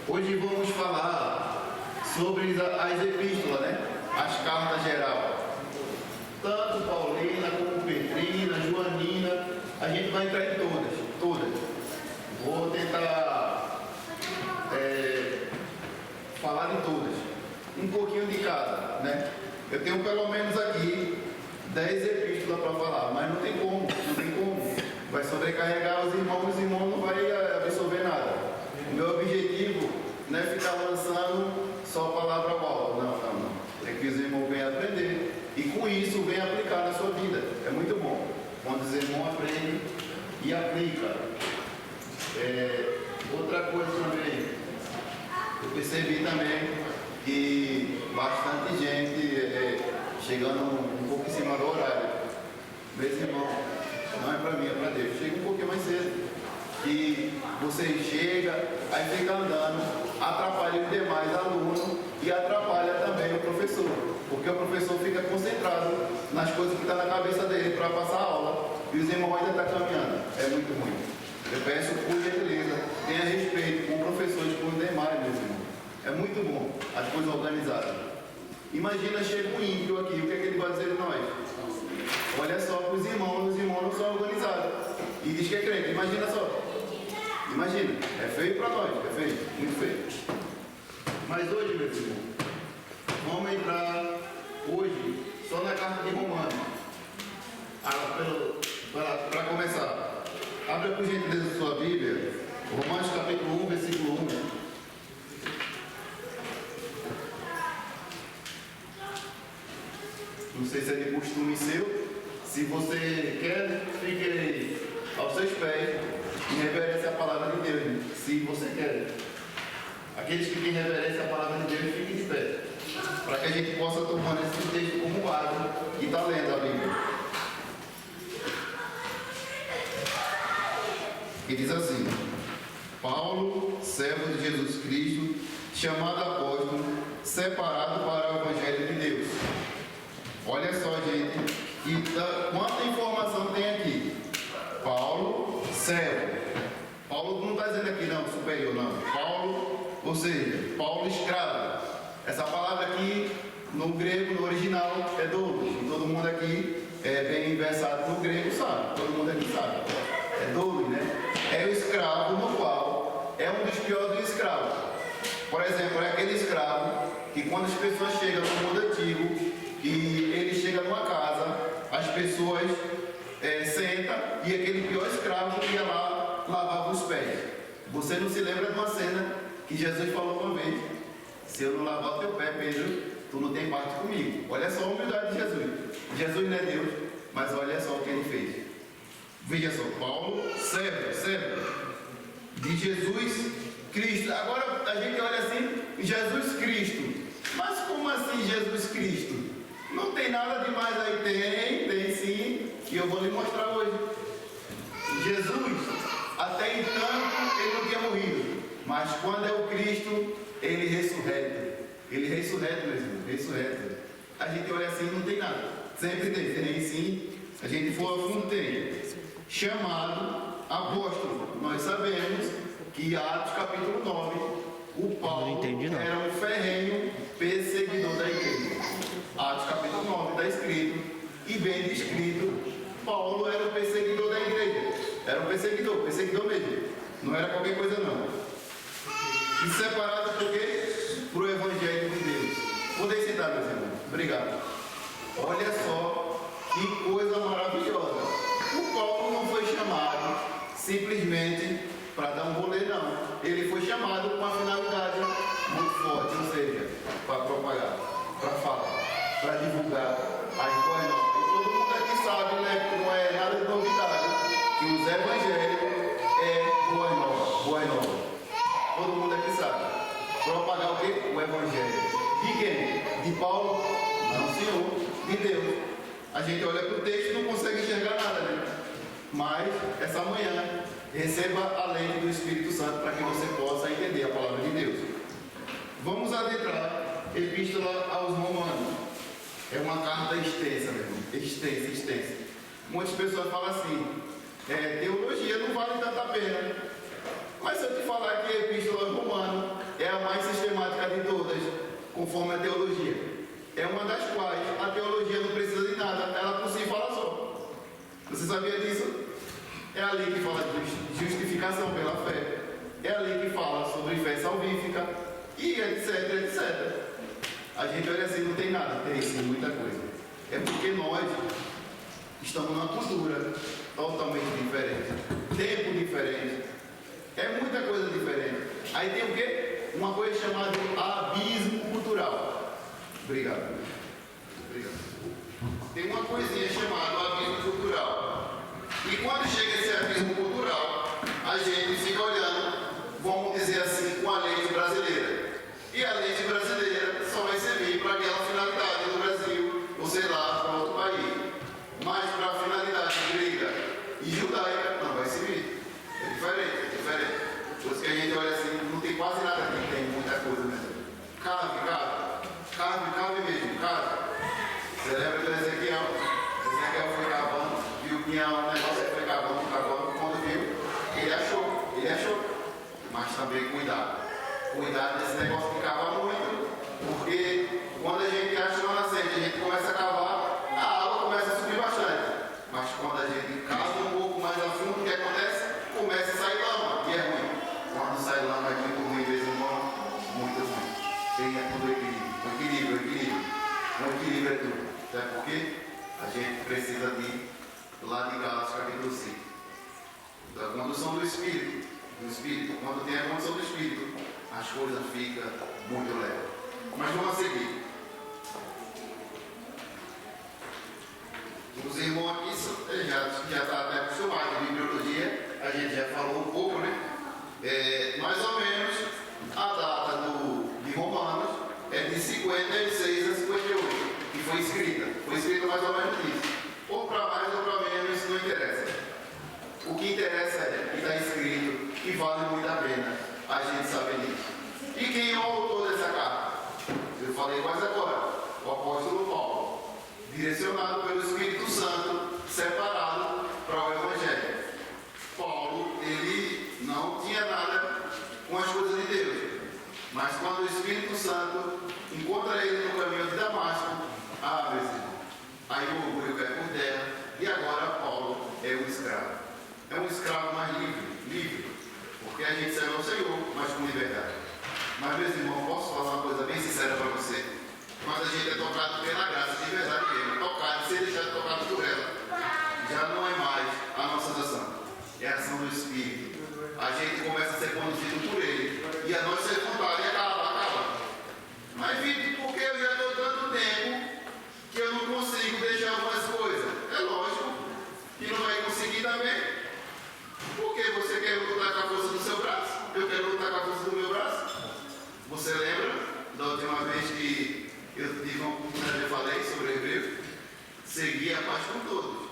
Hoje vamos falar sobre as epístolas, né? As cartas geral. Tanto Paulina como Petrina, Joanina, a gente vai entrar em todas. Vou tentar falar de todas, um pouquinho de cada, né? Eu tenho pelo menos aqui 10 epístolas para falar, mas não tem como. Vai sobrecarregar os irmãos não vai absorver nada. O meu objetivo não é ficar lançando só palavra alta, não. É que os irmãos venham aprender e com isso venham aplicar na sua vida. É muito bom quando os irmãos aprendem e aplicam. Outra coisa também, eu percebi também que bastante gente chegando um pouco em cima do horário. Meus irmãos, não é para mim, é para Deus. Chega um pouquinho mais cedo. E você chega, aí fica andando, atrapalha os demais alunos e atrapalha também o professor. Porque o professor fica concentrado nas coisas que estão na cabeça dele para passar a aula. E os irmãos ainda estão caminhando. É muito ruim. Eu peço por gentileza, tenha respeito com o professor e com os demais, meus irmãos. É muito bom as coisas organizadas. Imagina, chega um ímpio aqui, o que é que ele vai dizer de nós? Olha só para os irmãos não são organizados. E diz que é crente, imagina só. Imagina, é feio para nós, é feio, muito feio. Mas hoje, meus irmãos, vamos entrar hoje só na carta de Romanos. Para começar, abra por gentileza sua Bíblia, Romanos capítulo 1, versículo 1. Não sei se é de costume seu. Se você quer, fique aos seus pés e reverência à palavra de Deus. Né? Se você quer. Aqueles que têm reverência à palavra de Deus, fiquem de pé. Para que a gente possa tomar esse texto como base e está lendo a Bíblia. E diz assim: Paulo, servo de Jesus Cristo, chamado apóstolo, separado para o Evangelho de Deus. Olha só, gente, quanta informação tem aqui. Paulo, servo. Paulo não está dizendo aqui, não, superior, não. Paulo, ou seja, Paulo escravo. Essa palavra aqui, no grego, no original, é doulos. E todo mundo aqui é bem versado no grego, sabe? Todo mundo aqui sabe. É doulos, né? É o escravo no qual é um dos piores dos escravos. Por exemplo, é aquele escravo que quando as pessoas chegam no mundo antigo, e ele chega numa casa, as pessoas sentam e aquele pior escravo ia lá lavava os pés. Você não se lembra de uma cena que Jesus falou uma vez: se eu não lavar o teu pé, Pedro, tu não tem parte comigo. Olha só a humildade de Jesus. Jesus não é Deus, mas olha só o que ele fez. Veja só, Paulo, servo de Jesus Cristo. Agora a gente olha assim, Jesus Cristo. Mas como assim Jesus Cristo? Não tem nada demais aí, tem sim, e eu vou lhe mostrar hoje. Jesus, até então, ele não tinha morrido, mas quando é o Cristo, ele ressurreta. Ele ressurreta, meu irmão, ressurreta. A gente olha assim, não tem nada. Sempre tem sim, se a gente for a fundo, tem. Chamado apóstolo. Nós sabemos que Atos capítulo 9, o Paulo era um ferrenho perseguidor da igreja. Atos capítulo 9 está escrito, e bem descrito, Paulo era o perseguidor da igreja. Era um perseguidor mesmo. Não era qualquer coisa não. E separado por quê? Para o Evangelho de Deus. Podem sentar, meus irmãos. Obrigado. Olha só que coisa maravilhosa. O Paulo não foi chamado simplesmente para dar um rolê, não. Ele foi chamado com uma finalidade muito forte, ou seja, para propagar, para falar, para divulgar as boas novas. E todo mundo aqui sabe, né, que não é nada de novidade, que os evangelhos é boas novas. Todo mundo aqui sabe. Propagar o quê? O evangelho. De quem? De Paulo? Não, Senhor. De Deus. A gente olha para o texto e não consegue enxergar nada, né? Mas, essa manhã, receba a lei do Espírito Santo para que você possa entender a palavra de Deus. Vamos adentrar Epístola aos Romanos. É uma carta extensa, meu irmão. Extensa. Muitas pessoas falam assim, teologia não vale tanta pena. Mas se eu te falar que a Epístola aos Romanos conforme a teologia. É uma das quais a teologia não precisa de nada, ela por si fala só. Você sabia disso? É a lei que fala de justificação pela fé. É a lei que fala sobre fé salvífica e etc, etc. A gente olha assim, não tem nada, tem sim, muita coisa. É porque nós estamos numa cultura totalmente diferente, tempo diferente, é muita coisa diferente. Aí tem o quê? Uma coisa chamada abismo cultural. Obrigado. Tem uma coisinha chamada abismo cultural. E quando chega esse abismo cultural, a gente fica olhando, vamos dizer assim, com a lei brasileira. E a lei brasileira só vai servir para aquela finalidade do Brasil, ou sei lá, para outro país. Mas para a finalidade grega e judaica, não vai servir. É diferente. Por isso que a gente olha assim, não tem quase nada aqui, tem muita coisa mesmo. Cave mesmo, cave. Você lembra do Ezequiel? Ezequiel foi cavando, viu que tinha um negócio que foi cavando, quando viu, ele achou. Mas também cuidado desse negócio de cavar muito, porque quando a gente acha uma nascente, a gente começa a cavar, a água começa a subir bastante. Mas quando a gente cava um pouco mais a fundo, o que acontece? Começa a sair lama, e é ruim. Quando sai lama é muito ruim, mesmo irmão, muito ruim. Tenha tudo equilíbrio. O equilíbrio é tudo. Sabe por quê? A gente precisa de, lá de Gálatas capítulo 5, da condução do Espírito. Quando tem a condução do Espírito, as coisas ficam muito leves. Mas vamos seguir. Os irmãos aqui já está até acostumados com bibliologia, a gente já falou um pouco, né? Mais ou menos a data de Romanos é de 56 a 58, que foi escrita mais ou menos isso. Ou para mais ou para menos, isso não interessa. O que interessa é que está escrito e vale muito a pena a gente saber disso. E quem é o autor dessa carta? Eu falei quase agora, o apóstolo Paulo, direcionado pelo Espírito Santo, separado para o Evangelho. Paulo, ele não tinha nada com as coisas de Deus, mas quando o Espírito Santo encontra ele no caminho de Damasco, meus irmãos, aí o orgulho cai por terra, e agora Paulo é um escravo. É um escravo mais livre, porque a gente serve ao Senhor, mas com liberdade. Mas, meus irmãos, posso falar uma coisa bem sincera para você? Quando a gente é tocado pela graça, de verdade mesmo, tocado, ser deixado tocado por ela, já não é mais a nossa ação, é a ação do Espírito. A gente começa a ser conduzido por Ele, e a nossa vontade acaba. Mas, Vitor, porque eu já estou tanto tempo que eu não consigo deixar algumas coisas? É lógico que não vai conseguir também. Porque você quer lutar com a força do seu braço? Eu quero lutar com a força do meu braço? Você lembra da última vez que eu tive uma oportunidade, eu falei sobre Hebreu? Seguir a paz com todos.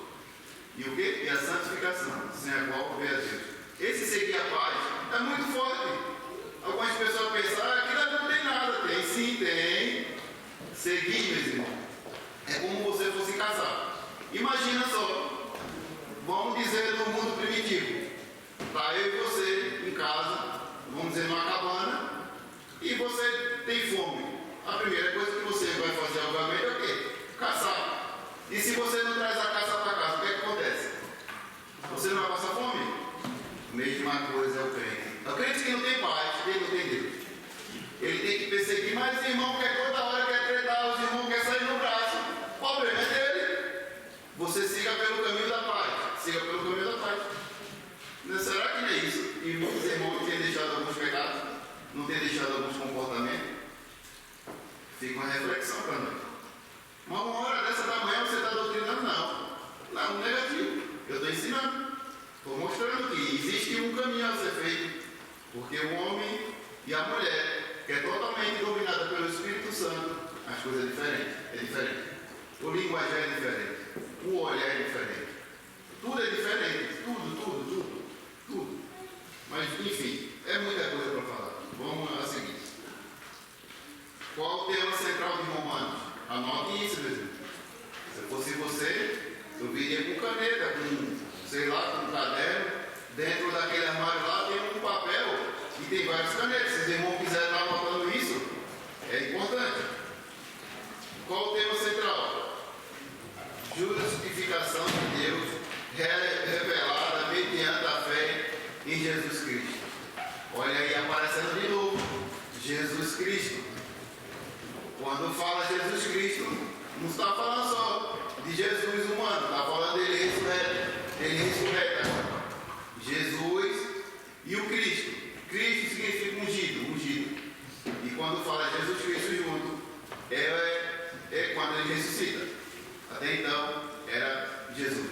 E o quê? E a santificação, sem a qual vê a Deus. Esse seguir a paz é muito forte. Algumas pessoas pensam, aquilo não tem nada. Tem sim, tem. Seguir, meus irmãos, é como você fosse casar. Imagina só, vamos dizer no mundo primitivo. Está eu e você em casa, vamos dizer numa cabana, e você tem fome. A primeira coisa que você vai fazer, obviamente, é o quê? Caçar. E se você não traz a caça para casa, o que acontece? Você não vai passar fome? Mesma coisa é o crente. O crente que não tem paz, ele não tem Deus. Ele tem que perseguir, mas o irmão quer toda hora, quer tretar, os irmãos querem sair no braço. O problema é dele. Você siga pelo caminho da paz. Será que não é isso? E muitos irmãos têm deixado alguns pecados, não têm deixado alguns comportamentos? Fica uma reflexão para nós. Mas uma hora dessa da manhã você está doutrinando? Não, negativo. Eu estou ensinando. Estou mostrando que existe um caminho a ser feito. Porque o homem e a mulher, que é totalmente dominada pelo Espírito Santo, as coisas é diferente. O linguajar é diferente. O olhar é diferente. Tudo é diferente. Tudo. Mas, enfim, é muita coisa para falar. Vamos a seguir. Qual o tema central de Romanos? Anote isso, meu irmão. Se fosse você, eu viria com caneta, com um caderno. Dentro daquele armário lá tem um papel e tem vários canetas. Se os irmãos quiserem estar anotando isso, é importante. aparecendo de novo, Jesus Cristo. Quando fala Jesus Cristo, não está falando só de Jesus humano, está falando dele ressurreto. Ele ressurreta. Jesus e o Cristo. Cristo significa ungido. E quando fala Jesus Cristo junto, é quando ele ressuscita. Até então era Jesus.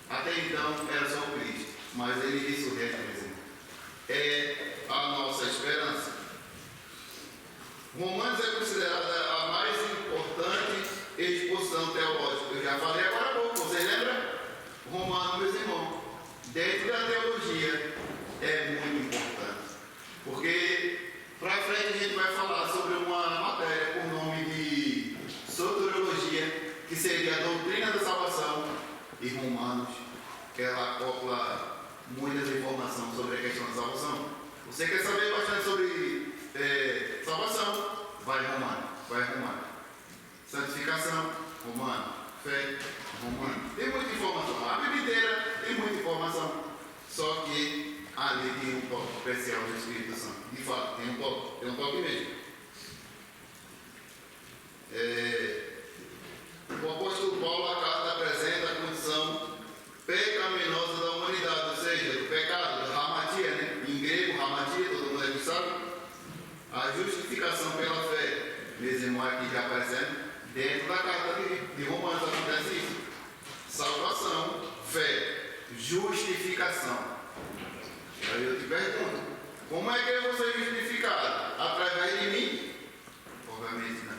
Até então era só o Cristo. Mas ele ressurreta mesmo. É a nossa esperança. Romanos é considerada a mais importante exposição teológica. Eu já falei agora há pouco, vocês lembram? Romanos, meus irmãos, dentro da teologia é muito importante. Porque para frente a gente vai falar sobre uma matéria com o nome de soteriologia, que seria a doutrina da salvação, e Romanos, que ela acopla muitas informações sobre a questão da salvação. Você quer saber bastante sobre salvação? Vai Romano. Santificação, Romano. Fé, Romano. Tem muita informação. A Bíblia inteira tem muita informação. Só que ali tem um toque especial do Espírito Santo. De fato, tem um toque mesmo. O apóstolo Paulo, a carta apresenta a condição pecaminosa da humanidade, ou seja, do pecado, da hamatia, né? Em grego, hamatia, todo mundo aqui sabe. A justificação pela fé, meus irmãos aqui já aparecendo, dentro da carta de Romanos acontece isso. Salvação, fé, justificação. Aí eu te pergunto, como é que eu vou ser justificado? Através de mim? Obviamente não.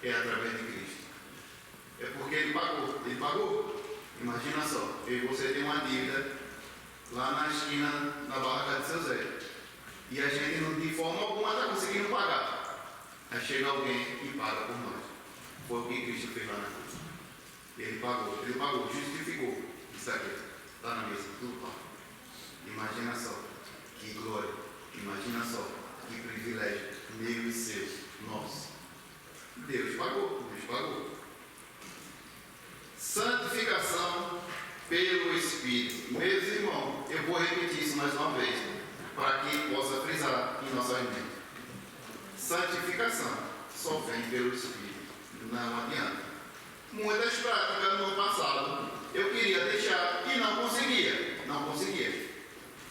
É através de Cristo. É porque Ele pagou. Ele pagou. Imagina só, eu e você tem uma dívida lá na esquina, na barraca de seu Zé. E a gente, de forma alguma, está conseguindo pagar. Aí chega alguém e paga por nós. Foi o que Cristo fez lá na cruz. Ele pagou, justificou. Isso aqui está na mesa, tudo pago. Imagina só, que glória. Imagina só, que privilégio. Meu e seu, nosso. Deus pagou. Santificação pelo Espírito. Meus irmãos, eu vou repetir isso mais uma vez, para que possa frisar em nossa mente. Santificação só vem pelo Espírito. Não adianta. Muitas práticas no passado eu queria deixar e não conseguia.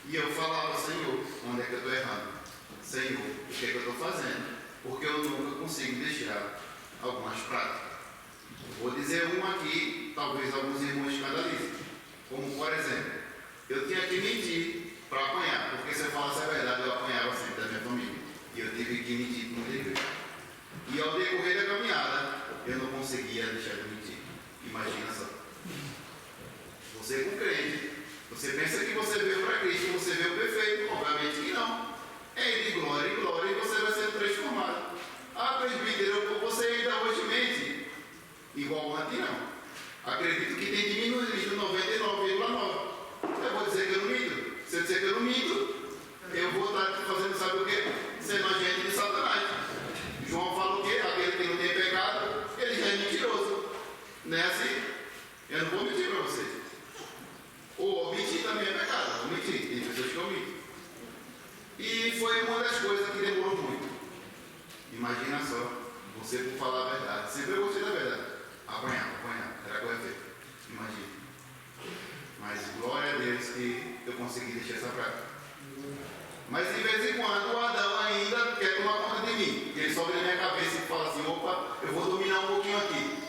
E eu falava, Senhor, onde é que eu estou errando? Senhor, o que é que eu estou fazendo? Porque eu nunca consigo deixar algumas práticas. Vou dizer uma aqui, talvez alguns irmãos escandalizem. Como, por exemplo, eu tinha que mentir para apanhar, porque se eu falasse a verdade, eu apanhava sempre da minha família. E eu tive que mentir com muita igreja. E ao decorrer da caminhada, eu não conseguia deixar de mentir. Imagina só. Você com crente, você pensa que você veio para Cristo, você veio perfeito, obviamente que não. É de glória em glória e você vai sendo transformado. Ah, presbítero, você ainda hoje mente? Igual antes não. Acredito que tem diminuído 99,9. Eu vou dizer que eu não minto. Se eu dizer que eu não minto, eu vou estar fazendo, sabe o quê? Sendo agente de Satanás. João fala o quê? Aquele que não tem pecado, ele já é mentiroso. Não é assim? Eu não vou mentir para vocês. Ou mentir também é pecado. Vou mentir. Tem pessoas que eu minto. E foi uma das coisas que demorou muito. Imagina só, você por falar a verdade. Sempre eu gostei da verdade. Apanhar. Era coisa feita. Imagina. Mas glória a Deus que eu consegui deixar essa prática. Mas de vez em quando o Adão ainda quer tomar conta de mim. Ele sobe na minha cabeça e fala assim, opa, eu vou dominar um pouquinho aqui.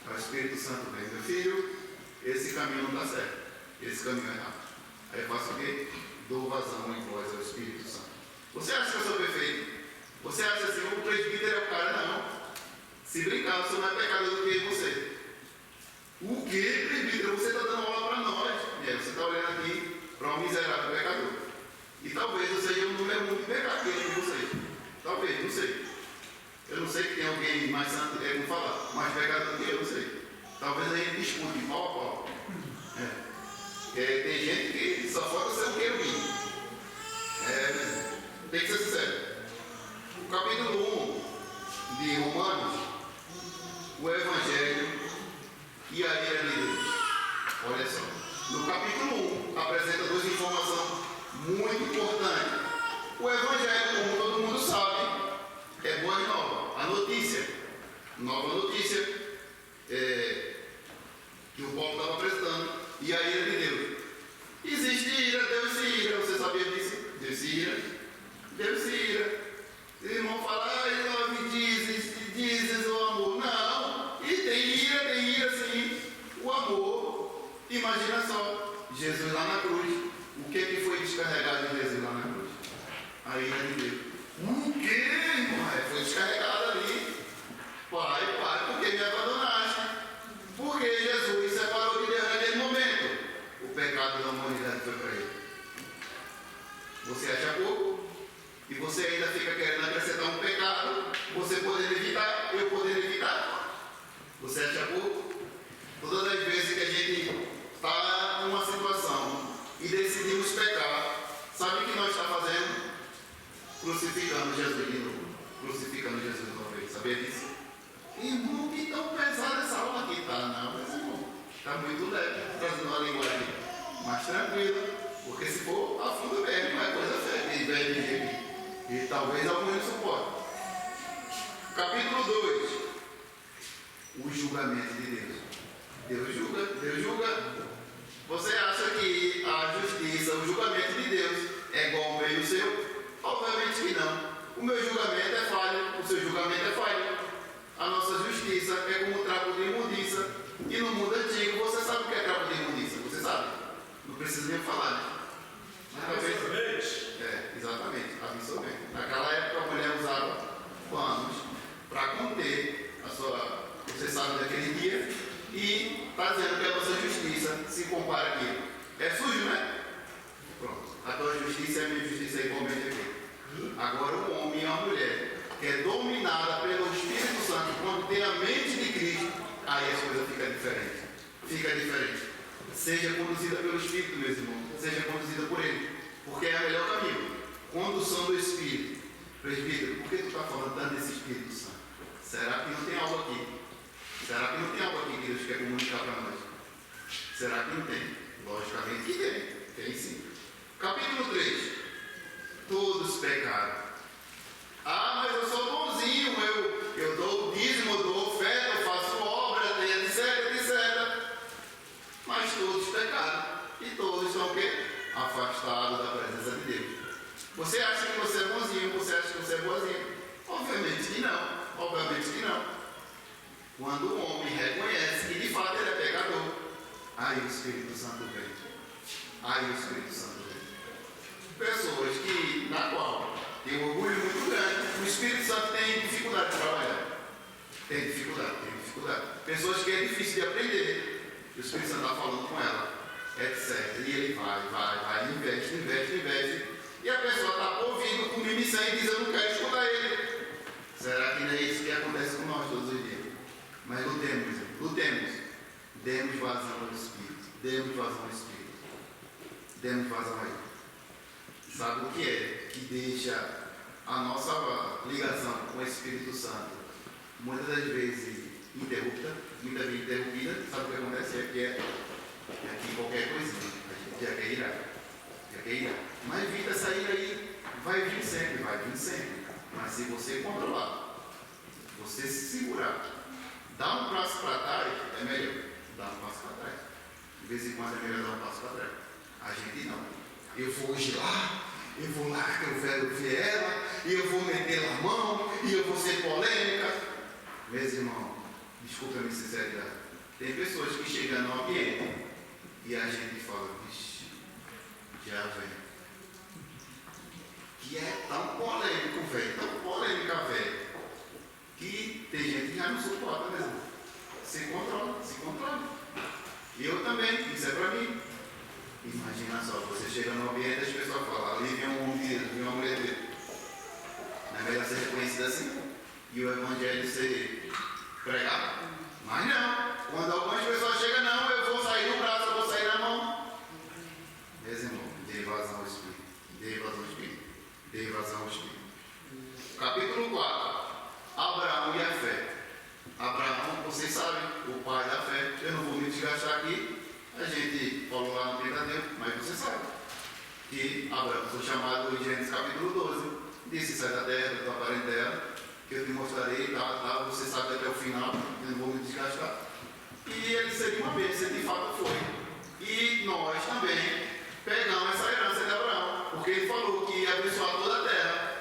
Aí o Espírito Santo vem, meu filho, esse caminho não dá certo. Esse caminho é errado. Aí eu faço o quê? Dou vazão em voz ao Espírito Santo. Você acha que eu sou perfeito? Você acha assim, o presbítero é o cara? Não. Se brincar, você não é pecador do que você. O que, presbítero? Você está dando aula para nós. Você está olhando aqui para um miserável pecador. E talvez eu seja um número muito pecado que vocês. Talvez, não sei. Eu não sei que tem alguém mais santo, como falar, mais pecador do que eu, não sei. Talvez a gente discute pau a pau. Tem gente que só falta ser um querubim. Tem que ser sincero. O capítulo 1 de Romanos, o Evangelho e a ira de Deus. Olha só. No capítulo 1, apresenta duas informações muito importantes. Deus se ira. Os irmãos falam, I love Jesus, Jesus é o amor. Não, e tem ira sim, o amor. Imagina só, Jesus lá na cruz. O que foi descarregado de Jesus lá na cruz? A ira de Deus. O que, irmão? Foi descarregado ali. Pai, por que me abandonaste? Porque Jesus separou de Deus naquele momento. O pecado da humanidade foi para ele. Você acha pouco? E você ainda fica querendo acrescentar um pecado, você poder evitar, eu poder evitar. Você acha pouco? Todas as vezes que a gente está numa situação e decidimos pecar, sabe o que nós estamos fazendo? Crucificando Jesus de novo. Crucificando Jesus de novo. Sabia disso? Irmão, que tão pesada essa aula aqui tá? Não, mas irmão, está muito leve, trazendo uma linguagem mais tranquila, porque se for a fundo mesmo, é coisa séria. E talvez alguns não suportem. Capítulo 2. O julgamento de Deus. Deus julga. Você acha que a justiça, o julgamento de Deus é igual ao meio seu? Obviamente que não. O meu julgamento é falho, o seu julgamento é falho. A nossa justiça é como trapo de imundícia. E no mundo antigo, você sabe o que é trapo de imundícia? Você sabe? Não precisa nem falar, né? Absorvente. Exatamente, absorvente. Naquela época a mulher usava panos para conter a sua. Você sabe daquele dia. E está dizendo que a nossa justiça se compara aqui. É sujo, né? Pronto. A tua justiça é a minha justiça igualmente aqui. Agora o homem e a mulher, que é dominada pelo Espírito Santo, quando tem a mente de Cristo, aí as coisas ficam diferentes. Fica diferente. Seja conduzida pelo Espírito, meus irmãos. Seja conduzida por Ele. Porque é o melhor caminho. Condução do Espírito. Presbítero, por que tu está falando tanto desse Espírito Santo? Será que não tem algo aqui? Será que não tem algo aqui que Deus quer comunicar para nós? Será que não tem? Logicamente que tem. Tem sim. Capítulo 3. Todos pecaram. Ah, mas eu sou bonzinho. Eu dou dízimo, eu dou oferta, eu faço obra, etc. Mas todos pecaram. E todos estão o quê? Afastados da presença de Deus. Você acha que você é bonzinho? Você acha que você é boazinho? Obviamente que não. Obviamente que não. Quando o homem reconhece que de fato ele é pecador, aí o Espírito Santo vem. Aí o Espírito Santo vem. Pessoas que, na qual tem um orgulho muito grande, o Espírito Santo tem dificuldade de trabalhar. Tem dificuldade. Pessoas que é difícil de aprender. O Espírito Santo está falando com ela, etc. E ele vai, investe. E a pessoa está ouvindo com mimicém e diz, eu não quero escutar ele. Será que não é isso que acontece com nós todos os dias? Mas lutemos. Demos vazão ao Espírito. Demos vazão a ele. Sabe o que é que deixa a nossa ligação com o Espírito Santo muitas das vezes interrupta, muitas vezes interrompida? Sabe o que acontece? É que qualquer coisinha a gente já quer irar. Mas evita sair aí, vai vir sempre. Mas se você controlar, você se segurar, dar um passo para trás, é melhor. Dar um passo para trás. De vez em quando é melhor dar um passo para trás. A gente não. Eu vou hoje lá, eu vou lá que eu quero ver ela, e eu vou meter a mão, e eu vou ser polêmica. Meus irmãos, desculpa a minha sinceridade. Tem pessoas que chegam no ambiente e a gente fala, vixe, já vem. Que é tão polêmico, velho, tão polêmica, velho, que tem gente que já não suporta mesmo. Se controla. E eu também, isso é para mim. Imagina só, você chega no ambiente e as pessoas falam, ali vem um homem dele, vem uma mulher dele. Não é melhor ser reconhecido assim? E o evangelho ser pregado? Mas não. Quando algumas pessoas chegam, não, eu vou sair no braço, eu vou sair na mão. Meus irmãos, dê vazão ao Espírito. Capítulo 4. Abraão e a fé. Abraão, vocês sabem, o pai da fé. Eu não vou me desgastar aqui. A gente falou lá no Pentateuco, mas você sabe que Abraão foi chamado em Gênesis capítulo 12. Disse, sai da terra, da tua parentela, que eu te mostrarei, tá, você sabe até o final, eu não vou me desgastar. E ele seria uma bênção, de fato foi. E nós também pegamos essa herança de Abraão, porque ele falou que ia abençoar toda a terra.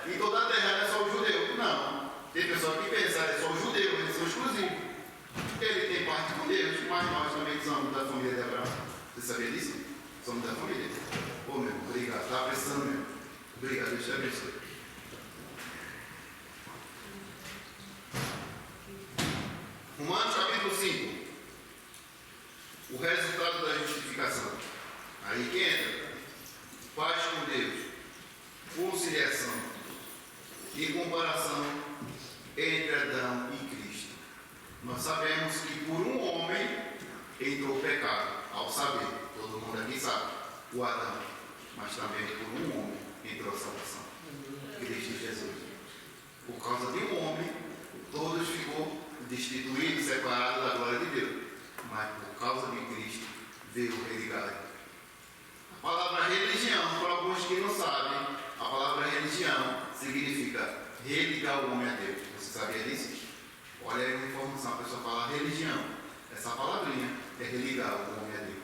parte com Deus, mas nós também somos da família de Abraão. Você sabia disso? Somos da família. Ô meu, obrigado. Estava precisando mesmo. Obrigado, Deus te abençoe. Romanos capítulo 5. O resultado da justificação. Aí que entra. Paz com Deus. Conciliação. E comparação entre Adão e Cristo. Nós sabemos que por um homem entrou o pecado. Ao saber, todo mundo aqui sabe, o Adão. Mas também por um homem entrou a salvação. Cristo Jesus. Por causa de um homem, todos ficou destituídos, separados da glória de Deus. Mas por causa de Cristo, veio o religado. A palavra religião, para alguns que não sabem, a palavra religião significa religar o homem a Deus. Você sabia disso? Olha aí uma informação, a pessoa fala religião. Essa palavrinha é religar o homem a Deus.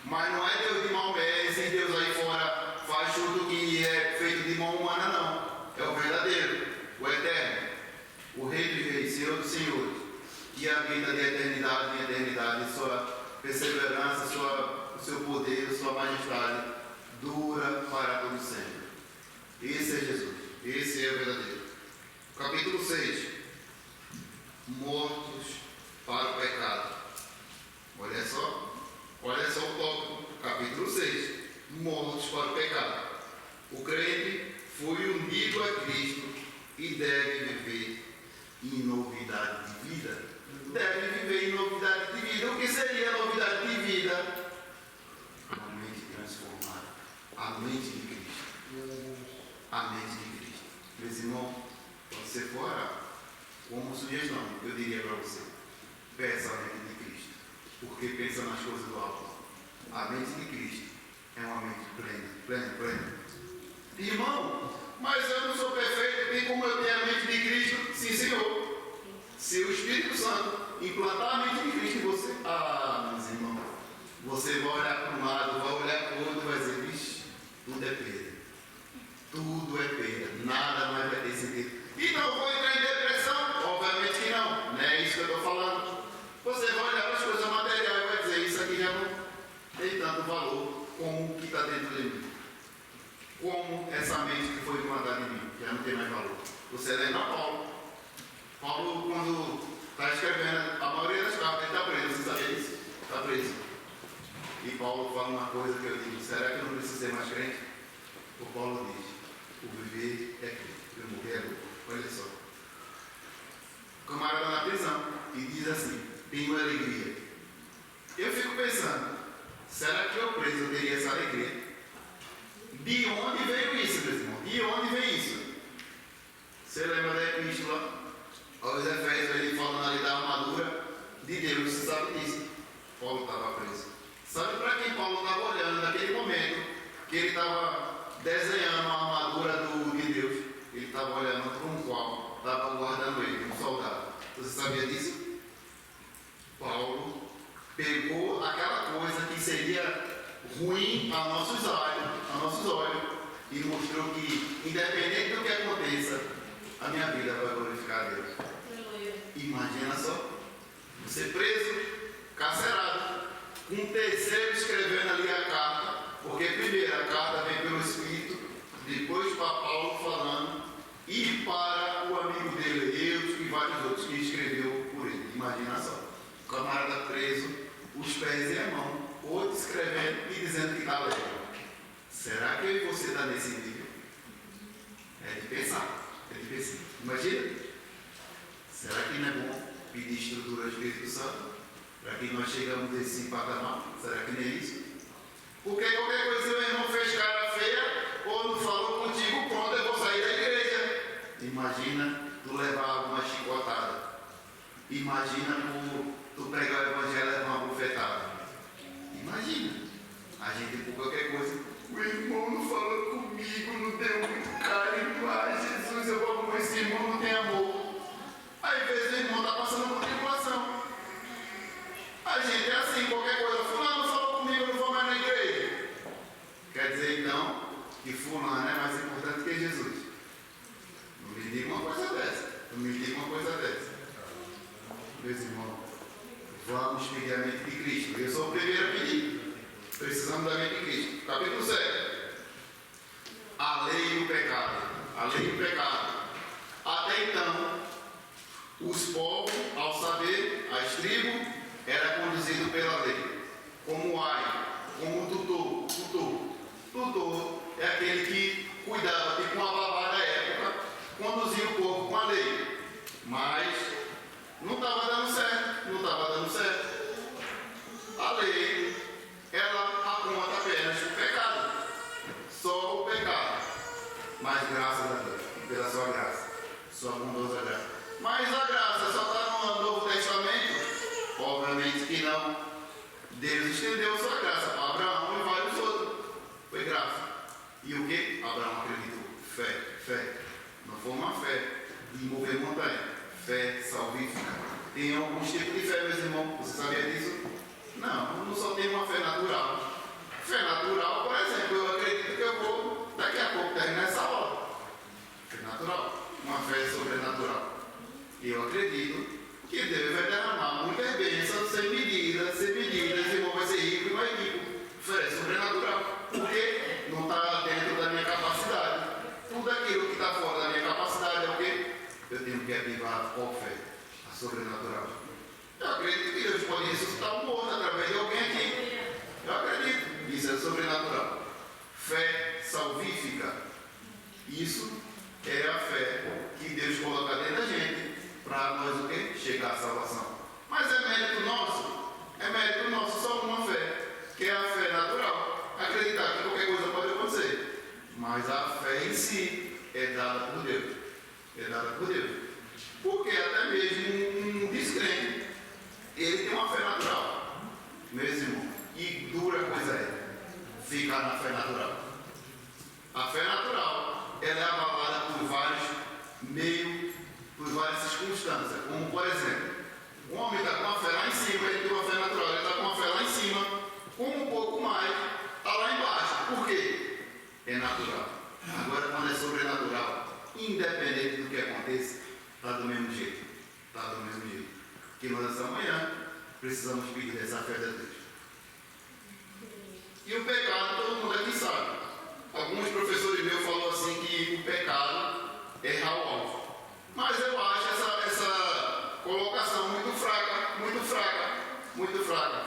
Mas não é Deus de Maomé, esse Deus aí fora faz tudo que é feito de mão humana, não. É o verdadeiro, o eterno, o Rei dos Reis, Senhor dos Senhores, que habita de eternidade em eternidade, sua perseverança, o seu poder, sua majestade dura para todo sempre. Esse é Jesus, esse é o verdadeiro. Capítulo 6. Mortos para o pecado. Olha só o tópico, capítulo 6. Mortos para o pecado. O crente foi unido a Cristo e deve viver em novidade de vida. Deve viver em novidade de vida. O que seria novidade de vida? Uma mente transformada. A mente de Cristo. A mente de Cristo. Meus irmãos, quando você for orar, como sugestão, eu diria para você, peça a mente de Cristo, porque pensa nas coisas do alto. A mente de Cristo é uma mente plena. Irmão, mas eu não sou perfeito, tem como eu ter a mente de Cristo? Sim, Senhor. Se o Espírito Santo implantar a mente de Cristo em você, meus irmãos, você vai olhar para um lado, vai olhar para o outro e vai dizer, vixe, tudo é perda. Tudo é perda, nada mais vai ter sentido. Então, vou entrar em depressão? Obviamente que não é isso que eu estou falando. Você vai olhar para as coisas materiais e vai dizer, isso aqui já não tem tanto valor como o que está dentro de mim. Como essa mente que foi implantada em mim, já não tem mais valor. Você lembra Paulo? Paulo, quando está escrevendo a maioria das cartas, ele está preso, você sabia disso? Está preso. E Paulo fala uma coisa que eu digo, será que eu não preciso ser mais crente? O Paulo diz, o viver é Cristo, o morrer é lucro. Olha só. O camarada na prisão e diz assim, tenho alegria. Eu fico pensando, será que eu preso eu teria essa alegria? De onde veio isso, meus irmãos? De onde veio isso? Você lembra da epístola aos Efésios, ele falando ali da armadura de Deus, você sabe disso? Paulo estava preso. Sabe para quem Paulo estava olhando naquele momento que ele estava desenhando a armadura de Deus? Ele estava olhando para um qual estava guardando ele, um soldado. Você sabia disso? Paulo pegou aquela coisa que seria ruim a nossos olhos e mostrou que, independente do que aconteça, a minha vida vai glorificar a Deus. Imagina só, você preso, carcerado, com um terceiro escrevendo ali a carta, porque primeiro a carta vem pelo Espírito, depois para Paulo falando, e para o amigo dele, Eus e vários outros que escreveu por ele. Imagina só, o camarada preso, os pés e a mão, outro escrevendo e dizendo que está leve. Será que eu e você está nesse nível? É de pensar, Imagina. Será que não é bom pedir estrutura ao Espírito Santo? Para que nós chegamos nesse patamar? Será que não é isso? Porque qualquer coisa, seu irmão fez cara feia ou não falou contigo, pronto, eu vou sair da igreja. Imagina tu levar uma chicotada. Imagina tu pegar o evangelho e levar uma bufetada. Imagina. A gente, por qualquer coisa, o irmão não falou comigo, não deu muito carinho. Jesus, eu vou com esse irmão, não tem amor. Aí, às vezes, o irmão está passando por tribulação. A gente é assim, qualquer coisa. Fulano falou comigo, eu não vou mais na igreja. Quer dizer, então, que fulano é mais importante que Jesus. Não me diga uma coisa dessa. Meus irmãos, vamos fundamento em Cristo. Capítulo 7. A lei e o pecado. A lei e o pecado. Até então, os povos, ao saber, as tribos, era conduzido pela lei. Como ai, como tutor. Tutor é aquele que cuidava, tipo uma babá da época, conduzia o povo com a lei. Mas não estava dando certo. A lei, ela aponta apenas o pecado. Só o pecado. Mas graças a Deus, pela sua graça, sua bondosa graça. Mas a graça só está no Novo Testamento? Obviamente que não. Deus estendeu sua graça para Abraão e vários outros. Foi graça. E o que? Abraão acreditou. Fé. Não foi uma fé de mover montanha. Fé salvífica. Tem alguns tipos de fé, meus irmãos. Você sabia disso? Não só tem uma fé natural. Fé natural, por exemplo, eu acredito que eu vou daqui a pouco terminar essa aula. Fé natural. Uma fé sobrenatural. Eu acredito que Deus vai derramar muitas bênçãos sem medida, esse irmão vai ser rico e mais rico. Fé sobrenatural. Porque não está dentro da minha capacidade. Tudo aquilo que está fora da minha capacidade é o quê? Eu tenho que avivar com fé, a sobrenatural. Eu acredito que Deus pode ressuscitar um morto através de alguém aqui. Eu acredito. Isso é sobrenatural. Fé salvífica. Isso é a fé que Deus coloca dentro da gente para nós o quê? Chegar à salvação. Mas é mérito nosso. É mérito nosso só uma fé, que é a fé natural. Acreditar que qualquer coisa pode acontecer. Mas a fé em si é dada por Deus. Porque até mesmo um descrente, ele tem uma fé natural. Meus irmãos, e dura coisa é ficar na fé natural. A fé natural, ela é abalada por vários meios, por várias circunstâncias. Como, por exemplo, um homem está com uma fé lá em cima, ele tem uma fé natural, ele está com uma fé lá em cima, com um pouco mais, está lá embaixo. Por quê? É natural. Agora, quando é sobrenatural, independente do que aconteça, está do mesmo jeito. Porque nós, essa manhã, precisamos pedir essa fé de Deus. E o pecado, todo mundo aqui sabe. Alguns professores meus falaram assim que o pecado é errar o alvo. Mas eu acho essa colocação muito fraca.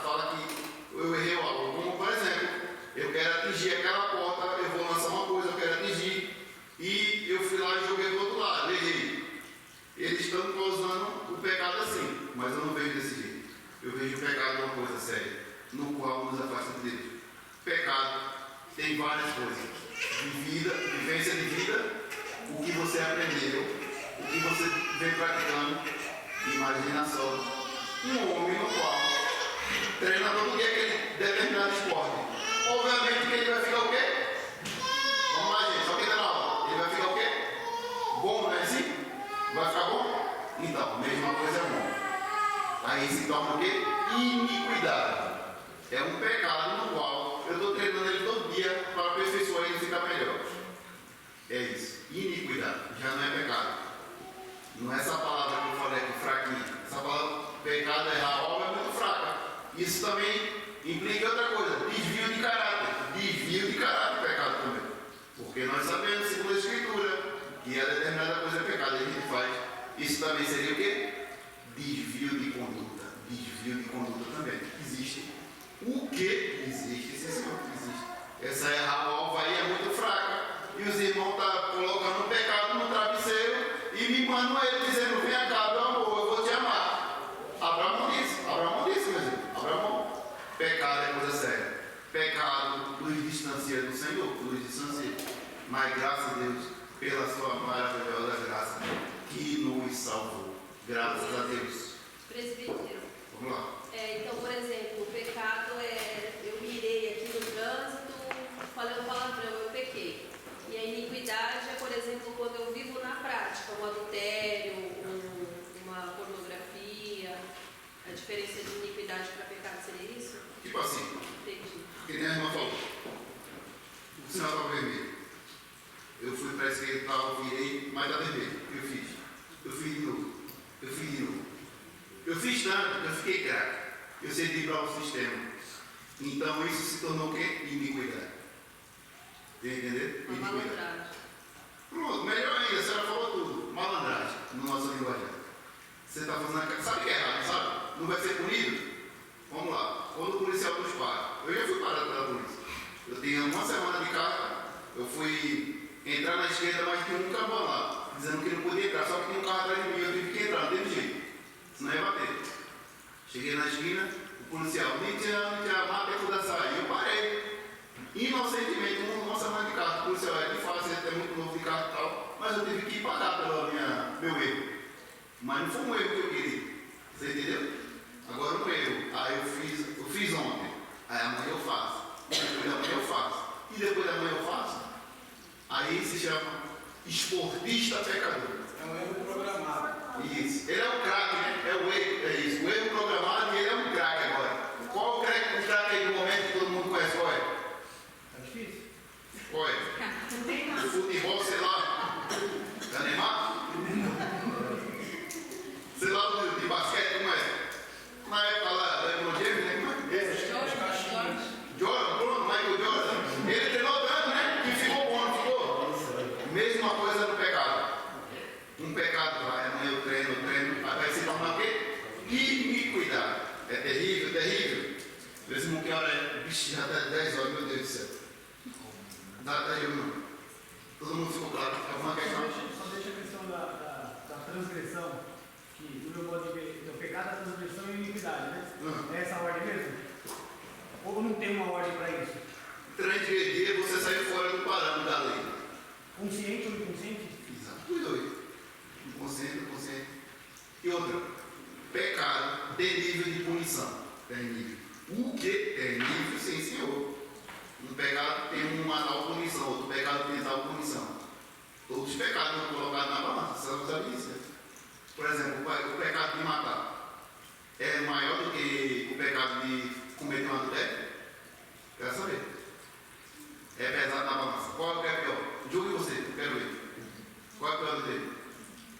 Fala que eu errei o alvo. Como, por exemplo, eu quero atingir aquela porta, eu vou lançar uma coisa, eu quero atingir, e eu fui lá e joguei do outro lado, errei. Eles estão causando o pecado assim, mas eu não vejo desse jeito. Eu vejo o pecado uma coisa séria, no qual nos afasta de Deus. Pecado tem várias coisas. Vivência de vida, o que você aprendeu, o que você vem praticando. Imagina só, um homem no qual treina todo dia aquele determinado esporte. Obviamente que ele vai ficar o quê? Vamos lá, gente, só quem está na aula. Ele vai ficar o quê? Bom, não é assim? Vai ficar bom? Então, mesma coisa é bom. Aí se torna o quê? Iniquidade. É um pecado no qual eu estou treinando ele todo dia para aperfeiçoar ele e ficar melhor. É isso. Iniquidade. Já não é pecado. Não é essa palavra que eu falei aqui, fraquinha. Essa palavra, pecado, errar, obra, é muito fraca. Isso também implica outra coisa. Desvio de caráter, pecado também. Porque nós sabemos, segundo a Escritura, que a determinada coisa é pecado. A gente faz. Isso também seria o quê? Desvio de conduta também. Existe. O que? Existe, sim, senhor, existe. Essa errar o alvo aí é muito fraca. E os irmãos estão colocando o pecado no travesseiro e me mandam ele dizendo: vem cá, meu amor, eu vou te amar. Abra mão disso, meu irmão. Abra mão. Pecado é coisa séria. Pecado nos distancia do Senhor, nos distancia. Mas graças a Deus, pela sua maravilhosa graça, que nos salvou. Graças a Deus. Presbítero. Vamos lá. Então, por exemplo, o pecado é, eu mirei aqui no trânsito, falei um palavrão, eu pequei. E a iniquidade é, por exemplo, quando eu vivo na prática, um adultério, uma pornografia. A diferença de iniquidade para pecado seria isso? Tipo assim, Entendi. que nem a irmã falou. O sinal estava vermelho. Eu fui para a esquerda e tal, virei, mas está vermelho. O que eu fiz? Eu fiz de novo. Eu fiz tanto que eu fiquei craque. Eu sei driblar o sistema. Então isso se tornou o quê? Iniquidade. Entendeu? Uma malandragem. Pronto, melhor ainda, a senhora falou tudo. Malandragem, no nosso linguajar. Você está fazendo a... Sabe que é errado, sabe? Não vai ser punido? Vamos lá. Quando o policial nos para, eu já fui parado pela polícia. Eu tinha uma semana de carro, eu fui entrar na esquerda, mas tinha um cabão lá, dizendo que não podia entrar, só que tinha um carro atrás de mim, eu tive que entrar, não teve jeito. Senão ia bater. Cheguei na esquina, o policial, mata e tudo sair. Eu parei. Inocentemente, uma semana de carro, o policial é de fácil, é muito novo de carro e tal, mas eu tive que pagar pelo meu erro. Mas não foi um erro que eu queria. Você entendeu? Agora um erro. Aí eu fiz ontem. Aí amanhã eu faço. Depois da manhã eu faço. E depois da manhã eu faço. Aí se chama esportista pecador. É um erro programado. Isso. Ele é um craque, né? É o erro, é isso. O erro programado e ele é um craque agora. Qual o craque aí do momento que todo mundo conhece? Qual é? Tá difícil? Qual é? O futebol, sei lá. É Neymar? Sei lá, de basquete, como é? Na época lá, da LeBron James, né? Como é? Jordan, pronto, Michael Jordan. Ele treinou tanto, né? Que ficou bom, não ficou? Mesma coisa no pecado. Um pecado vai, amanhã eu treino, aí vai se tornar o quê? Iniquidade. É terrível, terrível. Mesmo que hora é? Vixe, já dá 10 horas, meu Deus do céu. Dá eu não. Todo mundo ficou claro. Alguma questão? Só deixa a questão da transgressão, que do meu modo de ver, o pecado, a transgressão e a iniquidade, né? É essa a ordem mesmo? Ou não tem uma ordem para isso? Transgredir é você sair fora do parâmetro da lei. Consciente ou inconsciente? Exato. Os dois. Inconsciente. E outra, pecado tem nível de punição. Tem nível. O que tem nível? Sim, senhor. Um pecado tem uma tal punição, outro pecado tem tal punição. Todos os pecados não colocados na balança, você sabe disso, né? Por exemplo, o pecado de matar é maior do que o pecado de cometer um adultério? Quero saber. É pesado na balança. Qual é pior? Julgue você, quero ver. Qual é o pior dele?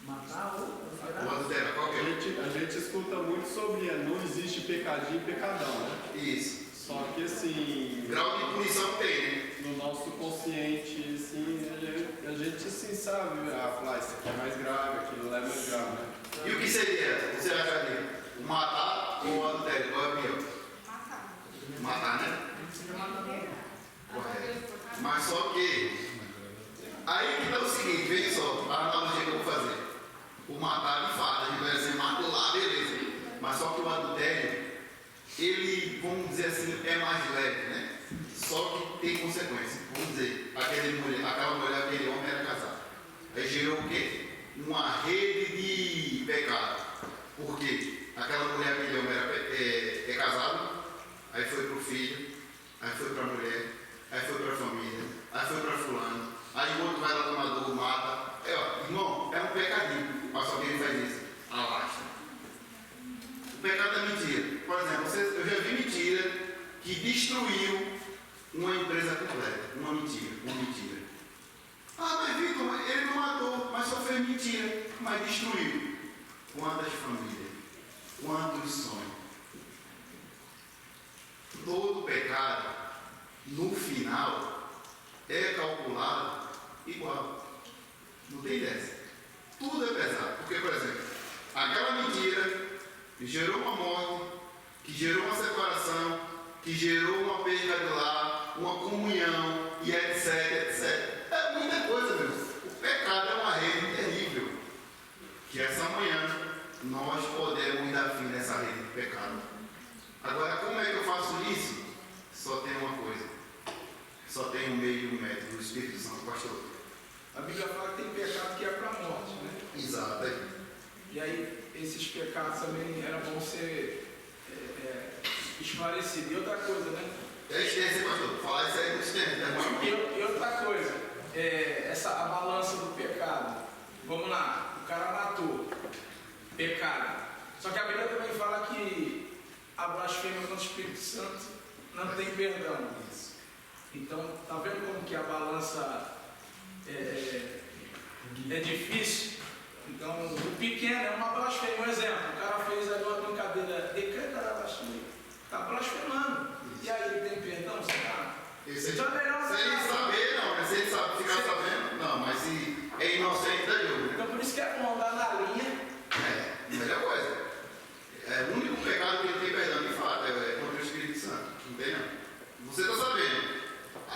Matar ou O adultério, qual que é? A gente escuta muito sobre não existe pecadinho e pecadão, né? Isso. Só que assim, Grau de punição que tem, né? no nosso consciente, assim, a gente assim sabe, falar isso aqui é mais grave, aquilo lá é mais grave, né? E o que seria? Você acharia? O matar ou o adultério? Qual é o pior? Matar, né? Correto. Mas só que aí que está o seguinte, veja só, a analogia que eu vou fazer. O matar de fato, a gente vai dizer, mata lá, beleza. Mas só que o adultério, ele, vamos dizer assim, é mais leve, né? Só que tem consequência. Vamos dizer, aquela mulher, aquele homem era casado. Aí gerou o quê? Uma rede de pecado. Por quê? Aquela mulher, aquele homem é casado, aí foi para o filho, aí foi para a mulher, aí foi para a família, aí foi para fulano, aí o outro vai lá tomar dor, mata. Irmão, é um pecadinho, mas só que ele faz isso, alastra. O pecado é mentira. Por exemplo, eu já vi mentira que destruiu uma empresa completa. Uma mentira. Ah, mas Vitor, ele não matou, mas só fez mentira, mas destruiu. Quantas famílias? Quantos sonhos? Todo pecado, no final, é calculado igual. Não tem dessa. Tudo é pesado. Porque, por exemplo, aquela mentira que gerou uma morte, que gerou uma separação, que gerou uma perda de lar, uma comunhão, e etc, etc. É muita coisa, meu. O pecado é uma rede terrível. Que essa manhã nós podemos dar fim nessa rede de pecado. Agora, como é que eu faço isso? Só tem uma coisa. Só tem um meio e um método do Espírito Santo, pastor. A Bíblia fala que tem pecado que é para a morte, né? Exato. E aí, esses pecados também era bom ser esclarecido. E outra coisa, né? É extenso, pastor. Falar isso aí é muito extenso. E outra coisa, a balança do pecado. Vamos lá, o cara matou. Pecado. Só que a Bíblia também fala que a blasfêmia contra o Espírito Santo não tem perdão. Então, tá vendo como que a balança é difícil? Então, o pequeno é uma blasfêmia. Um exemplo, o cara fez ali uma brincadeira, decreta a blasfêmia, está blasfemando. E aí, Esse Então é melhor se ele saber, não, né? Se ele sabe, ficar sabendo, não, mas se é inocente, dá jogo. Então por isso que é bom andar na linha. É, melhor coisa. É o único pecado que ele tem perdão, de fato, é contra o Espírito Santo. Não tem não. Você está sabendo.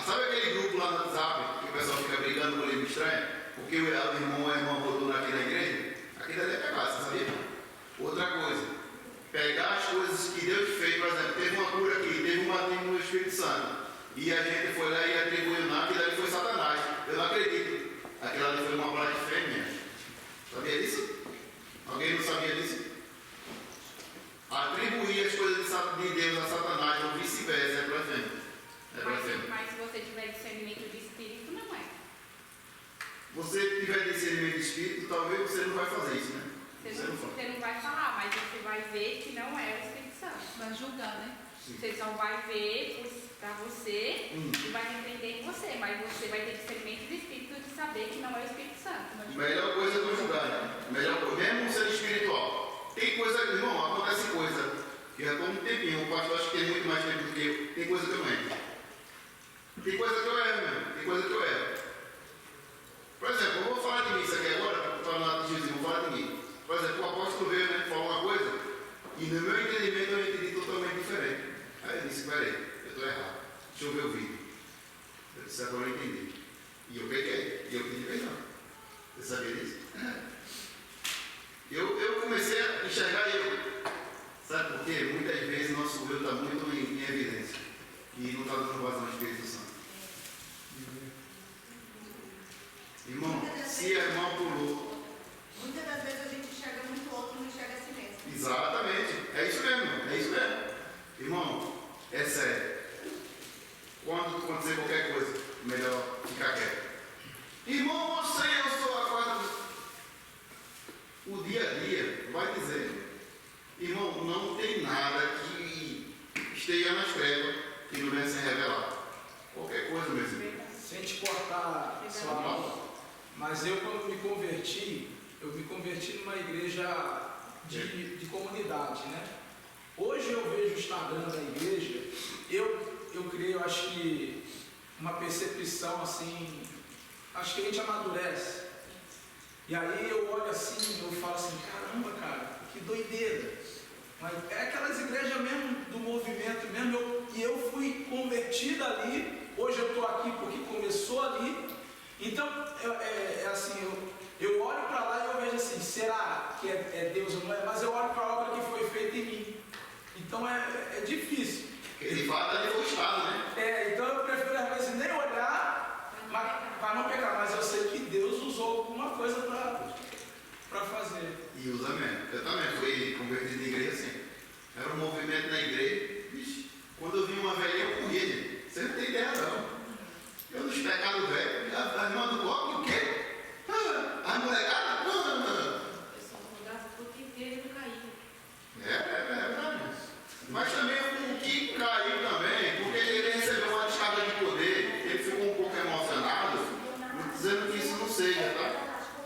Sabe aquele grupo lá no WhatsApp que o pessoal fica brigando com o livro estranho? Porque o irmão ou a irmã botou aqui na igreja? Aquilo ali é pecado, você sabia? Outra coisa, pegar as coisas que Deus fez, por exemplo, teve uma cura aqui, teve um batismo no Espírito Santo, e a gente foi lá e atribuiu, não, aquilo ali foi Satanás. Eu não acredito. Aquilo ali foi uma blasfêmia. Sabia disso? Alguém não sabia disso? Atribuir as coisas de Deus a Satanás ou vice-versa é blasfêmia. É blasfêmia. Mas se você tiver discernimento de espírito, não é. Você tiver discernimento de espírito, talvez você não vai fazer isso, né? Você não vai falar, mas você vai ver que não é o Espírito Santo. Vai julgar, né? Sim. Você só vai ver pra você e vai entender em você, mas você vai ter discernimento de espírito de saber que não é o Espírito Santo. Melhor coisa é não julgar, né? Melhor coisa, mesmo sendo espiritual. Tem coisa, irmão, acontece coisa, que já estou um tempinho, o pastor acho que tem muito mais tempo do que eu, tem coisa que eu erro. Tem coisa que eu erro mesmo, tem coisa que eu erro. Por exemplo, eu vou falar de mim isso aqui agora, para não atingir, vou falar de mim. Por exemplo, o apóstolo veio, né, falou uma coisa, e no meu entendimento eu entendi totalmente diferente. Aí eu disse, peraí, eu estou errado, deixa eu ver o vídeo. Eu disse, agora eu entendi. E eu peguei, e eu pedi perdão. Você sabia disso? Eu comecei a enxergar eu. Sabe por quê? Muitas vezes nosso eu está muito em evidência. E não está dando vazão ao Espírito Santo. Irmão, se a irmã pulou. Muitas das vezes a gente enxerga muito outro, não enxerga a si mesmo. Exatamente. É isso mesmo, é isso mesmo. Irmão, é sério. Quando acontecer qualquer coisa, melhor ficar quieto. Irmão, eu sou a quarta. O dia a dia vai dizer. Irmão, não tem nada que esteja nas trevas que não venha ser revelado. Qualquer coisa mesmo. Sem te cortar sua aula, mas eu quando me converti numa igreja de comunidade, né? Hoje eu vejo o Instagram da igreja, eu creio, acho que uma percepção assim, acho que a gente amadurece. E aí eu olho assim, eu falo assim, caramba, cara, que doideira. Mas é aquelas igrejas mesmo do movimento mesmo, e eu fui convertido ali, hoje eu estou aqui porque começou ali. Então, é assim, eu olho para lá e eu vejo assim, será que é Deus ou não é? Mas eu olho para a obra que foi feita em mim. Então é difícil. Ele fala ali foi o Estado, né? Então eu prefiro às vezes nem olhar para não pecar, mas eu sei que Deus usou alguma coisa para fazer. E usa mesmo. Eu também fui convertido em igreja assim. Era um movimento na igreja. Vixe, quando eu vi uma velhinha, eu corria, gente. Você não tem ideia, não. Eu nos pecados velhos, a irmã do copo, o quê? A molecada? O pessoal mudava o tempo inteiro e não caía. É. Mas também o Kiko caiu também, porque ele recebeu uma descarga de poder, ele ficou um pouco emocionado, dizendo que isso não seja, tá?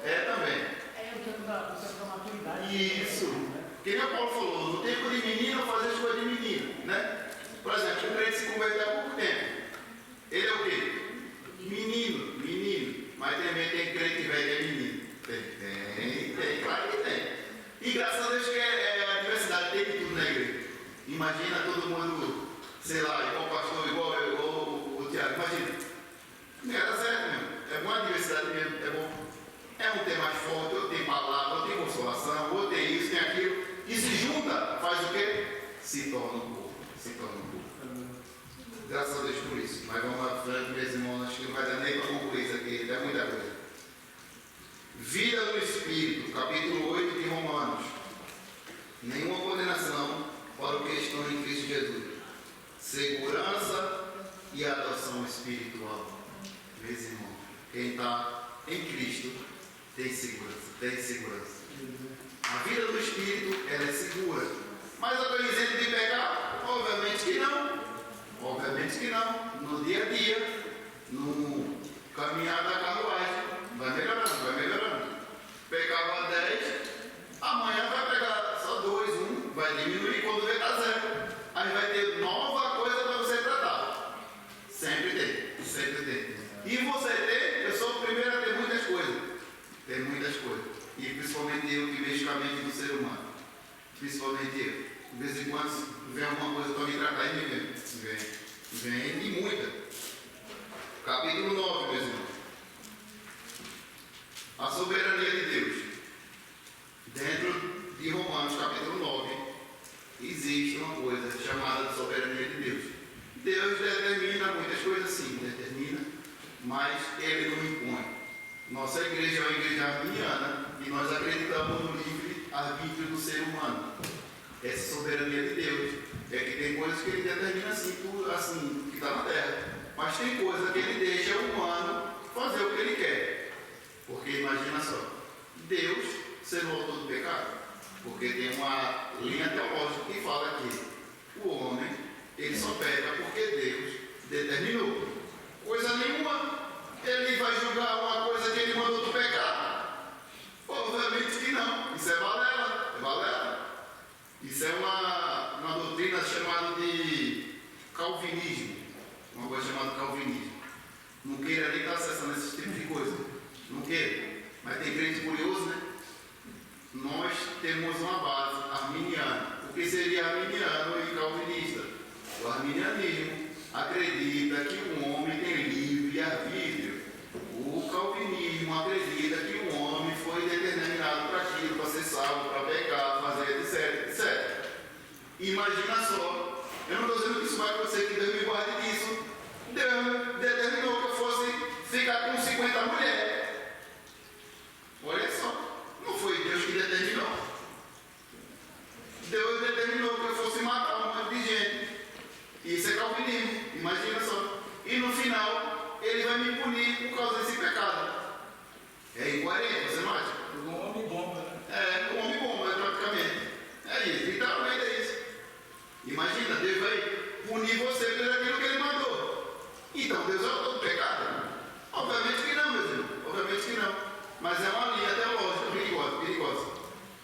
É também. É o tempo da maturidade. Isso. Que nem o Paulo falou, no tempo de menino eu fazia as coisas de menino, né? Por exemplo, o crente se converteu há pouco tempo. Ele é o quê? Menino. Mas também tem crente velho que é menino. Tem, claro que tem. E graças a Deus que a diversidade tem de tudo na igreja. Imagina todo mundo, sei lá, igual o pastor, igual o Tiago. Imagina. Não era certo mesmo. É boa a diversidade mesmo, é bom. É um tem mais forte, outro tem palavra, outro tem consolação, outro tem isso, tem aquilo. E se junta, faz o quê? Se torna um corpo. Graças a Deus por isso. Mas vamos lá, frente, meus irmãos, acho que não vai dar nem para concluir isso aqui, é muita coisa. Vida do Espírito, capítulo 8 de Romanos. Nenhuma condenação para o que estão em Cristo Jesus. Segurança e adoção espiritual. Meus irmãos, quem está em Cristo tem segurança. A vida do Espírito, ela é segura. Mas a isento de pecado? Obviamente que não. No dia a dia, no caminhar da carruagem, vai melhorando. Pecava 10, amanhã vai pegar só 2, 1, vai diminuir, quando vê tá 0. Aí vai ter nova coisa para você tratar. Sempre tem. mente do ser humano, principalmente eu. De vez em quando vem alguma coisa para me tratar e vem e muita. Capítulo 9, meus irmãos. A soberania de Deus. Dentro de Romanos, capítulo 9, existe uma coisa chamada de soberania de Deus. Deus determina muitas coisas, sim, determina, mas Ele não impõe. Nossa igreja é uma igreja arminiana e nós acreditamos no livre-arbítrio do ser humano. Essa soberania de Deus é que tem coisas que Ele determina assim, que está na terra, mas tem coisas que Ele deixa o humano fazer o que Ele quer. Porque imagina só, Deus sendo o autor do pecado, porque tem uma linha teológica que fala que o homem, ele só peca porque Deus determinou. Coisa nenhuma, ele vai julgar uma coisa que ele mandou do pecado. Obviamente que não, isso é balela, Isso é uma doutrina chamada de calvinismo, uma coisa chamada calvinismo. Não queira nem estar acessando esse tipo de coisa, não queira, mas tem crente curioso, né? Nós temos uma base arminiana. O que seria arminiano e calvinista? O arminianismo acredita que o homem tem livre-arbítrio. O calvinismo acredita que o homem foi determinado para aquilo, para ser salvo, para pecar, fazer, etc, etc. Imagina só, eu não estou dizendo que isso vai acontecer, que Deus me guarde disso. Deus determinou que eu fosse ficar com 50 mulheres. Olha só, não foi Deus que determinou. Deus determinou que eu fosse matar um monte de gente. Isso é calvinismo, imagina só. E no final, Ele vai me punir por causa desse pecado. É incoerente, você não acha? Um homem bomba, né? É, um homem bomba, praticamente. É isso, literalmente é isso. Imagina, Deus vai punir você por aquilo que Ele mandou. Então, Deus é o autor do pecado? Obviamente que não, meu Deus. Obviamente que não. Mas é uma linha teológica perigosa.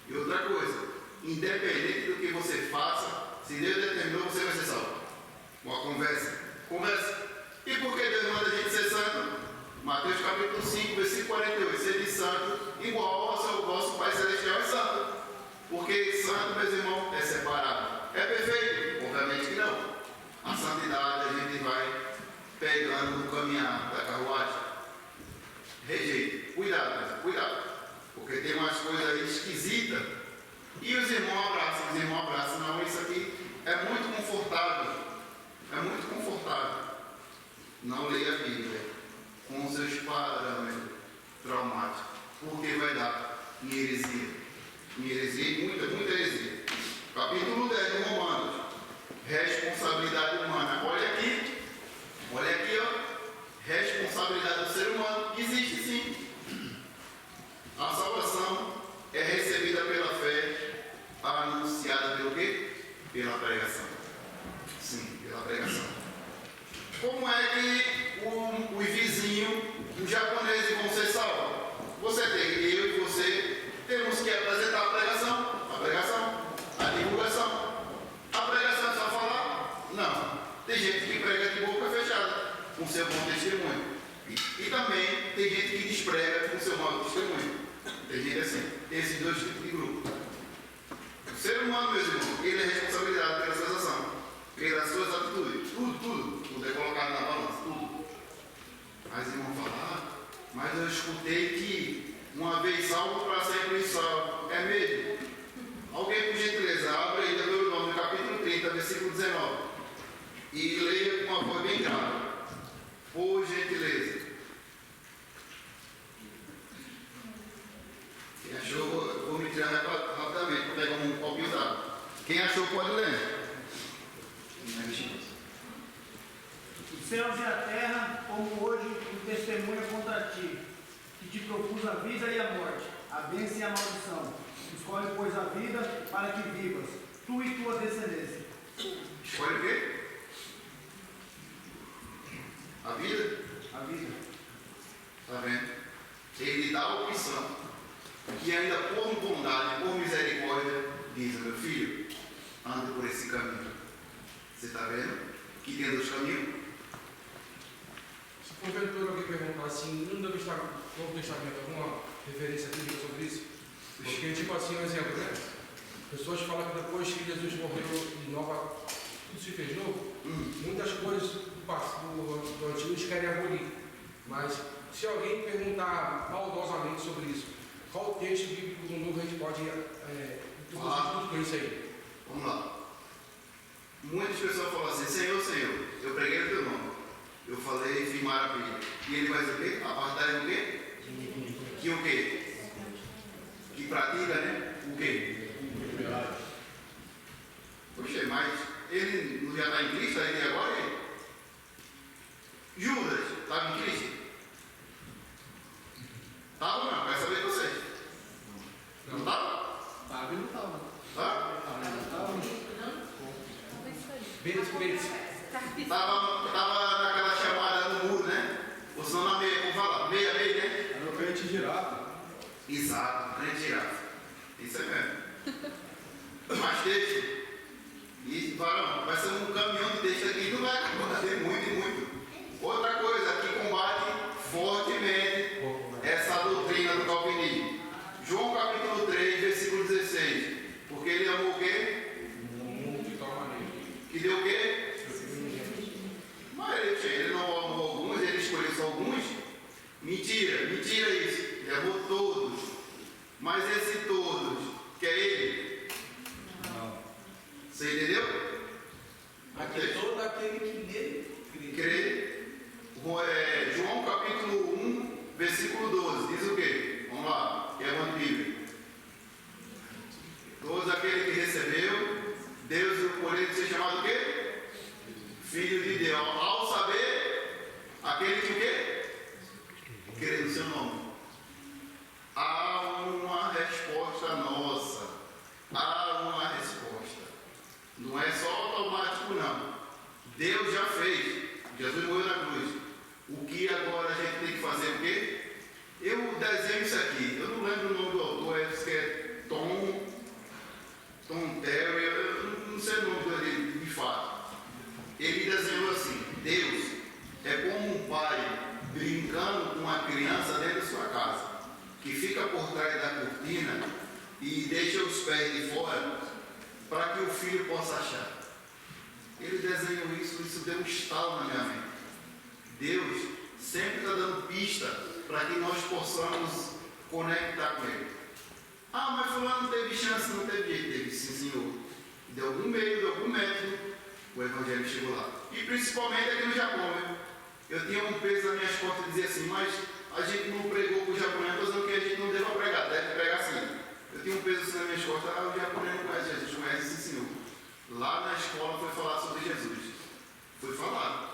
E outra coisa, independente do que você faça, se Deus determinou, você vai ser salvo. Uma conversa. E por que Deus manda a gente ser santo? Mateus capítulo 5, versículo 48. Sede santo, igual ao seu vosso Pai Celestial é santo. Porque santo, meus irmãos, é separado. É perfeito? Obviamente que não. A santidade a gente vai pegando no caminhar da carruagem. Rejeito. Cuidado. Porque tem umas coisas aí esquisitas. E os irmãos abraçam. Não, isso aqui é muito confortável. Não leia a Bíblia com os seus parâmetros traumáticos. Porque vai dar em heresia. Muita heresia. Capítulo 10 de Romanos. Responsabilidade humana. Olha aqui, ó. Responsabilidade do ser humano existe sim. A salvação é recebida pela fé, anunciada pelo quê? Pela pregação. Sim, pela pregação. Como é que o vizinho, os japoneses vão ser salvos? Eu e você temos que apresentar a pregação, a divulgação. A pregação é só falar? Não. Tem gente que prega de boca fechada, com seu bom testemunho. E também tem gente que desprega com seu mau testemunho. Tem gente assim. Tem esses dois tipos de grupo. O ser humano, meus irmãos, ele é responsabilizado pela sua ação, pelas suas atitudes. Tudo é colocado na balança, tudo. Mas irmão falar, mas eu escutei que uma vez salvo para sempre salvo. É mesmo? Alguém, por gentileza, abre aí Deuteronômio capítulo 30, versículo 19. E leia com uma voz bem grave. Por gentileza. Quem achou, vou me tirar rapidamente para pegar um copinho d'água. Quem achou pode ler. Os céus e a terra, como hoje, o testemunho contra ti, que te propus a vida e a morte, a bênção e a maldição. Escolhe, pois, a vida para que vivas, tu e tua descendência. Escolhe o quê? A vida? A vida. Está vendo? Ele dá a opção. Que ainda por bondade, por misericórdia, diz: meu filho, ande por esse caminho. Você está vendo? Que tem dois caminhos. Se porventura alguém perguntar assim, não deve estar no Novo Testamento alguma referência bíblica sobre isso? Porque, tipo assim, um exemplo, né? Pessoas falam que depois que Jesus morreu e nova, tudo se fez novo, muitas coisas do antigo eles querem abolir. Mas se alguém perguntar maldosamente sobre isso, qual texto bíblico do novo a gente pode introduzir com isso aí? Vamos lá. Muitas pessoas falam assim, Senhor, Senhor, eu preguei no teu nome. Eu falei, fiz maravilha. E ele vai dizer o quê? Apartar o quê? Que o quê? Que pratica, né? O quê? Poxa, mas ele não já está em Cristo ainda agora? Ele? Judas, estava em Cristo? Estava ou não? Quero saber de vocês. Não estava? Estava e não estava. Tá? Estava naquela chamada no muro, né? Ou senão na meia, como fala? Meia, né? Era o crente girafa. Exato, crente girafa. Isso é mesmo. Mais texto. E varão, vai ser um caminhão de texto aqui, não vai acabar, tem muito e muito. Outra coisa que combate fortemente essa doutrina do calvinismo. João capítulo 3, versículo 16. Porque ele amou o quê? De tal maneira. Que deu o quê? Mas ele não amou alguns, ele escolheu só alguns. Mentira, mentira isso. Ele amou todos. Mas esse todos, que é ele? Não. Você entendeu? Aqui todo aquele que nele Crê. João capítulo 1, versículo 12. Diz o quê? Vamos lá, que é uma Bíblia. Todos aquele que recebeu, Deus o poder de ser chamado o quê? Filho de Deus. Ao saber, aquele que o quê? Crê no seu nome. Há uma resposta nossa. Há uma resposta. Não é só automático, não. Deus já fez. Jesus morreu na cruz. O que agora a gente tem que fazer o quê? Eu desenho isso aqui. Eu não lembro o nome do autor, acho que é Tom Terry, eu não sei o nome dele de fato. Ele desenhou assim: Deus é como um pai brincando com uma criança dentro da sua casa, que fica por trás da cortina e deixa os pés de fora para que o filho possa achar. Ele desenhou isso deu um estalo na minha mente. Deus sempre está dando pista para que nós possamos conectar com Ele. Ah, mas fulano não teve chance, não teve jeito. Teve sim, Senhor. De algum meio, de algum método, o Evangelho chegou lá. E principalmente aqui no Japão, né? Eu tinha um peso nas minhas costas e dizia assim, mas a gente não pregou para o japonês, estou dizendo que a gente não deva pregar, deve pregar sim. Eu tinha um peso assim nas minhas costas, o japonês não conhece Jesus, conhece sim, Senhor. Lá na escola foi falar sobre Jesus. Foi falado.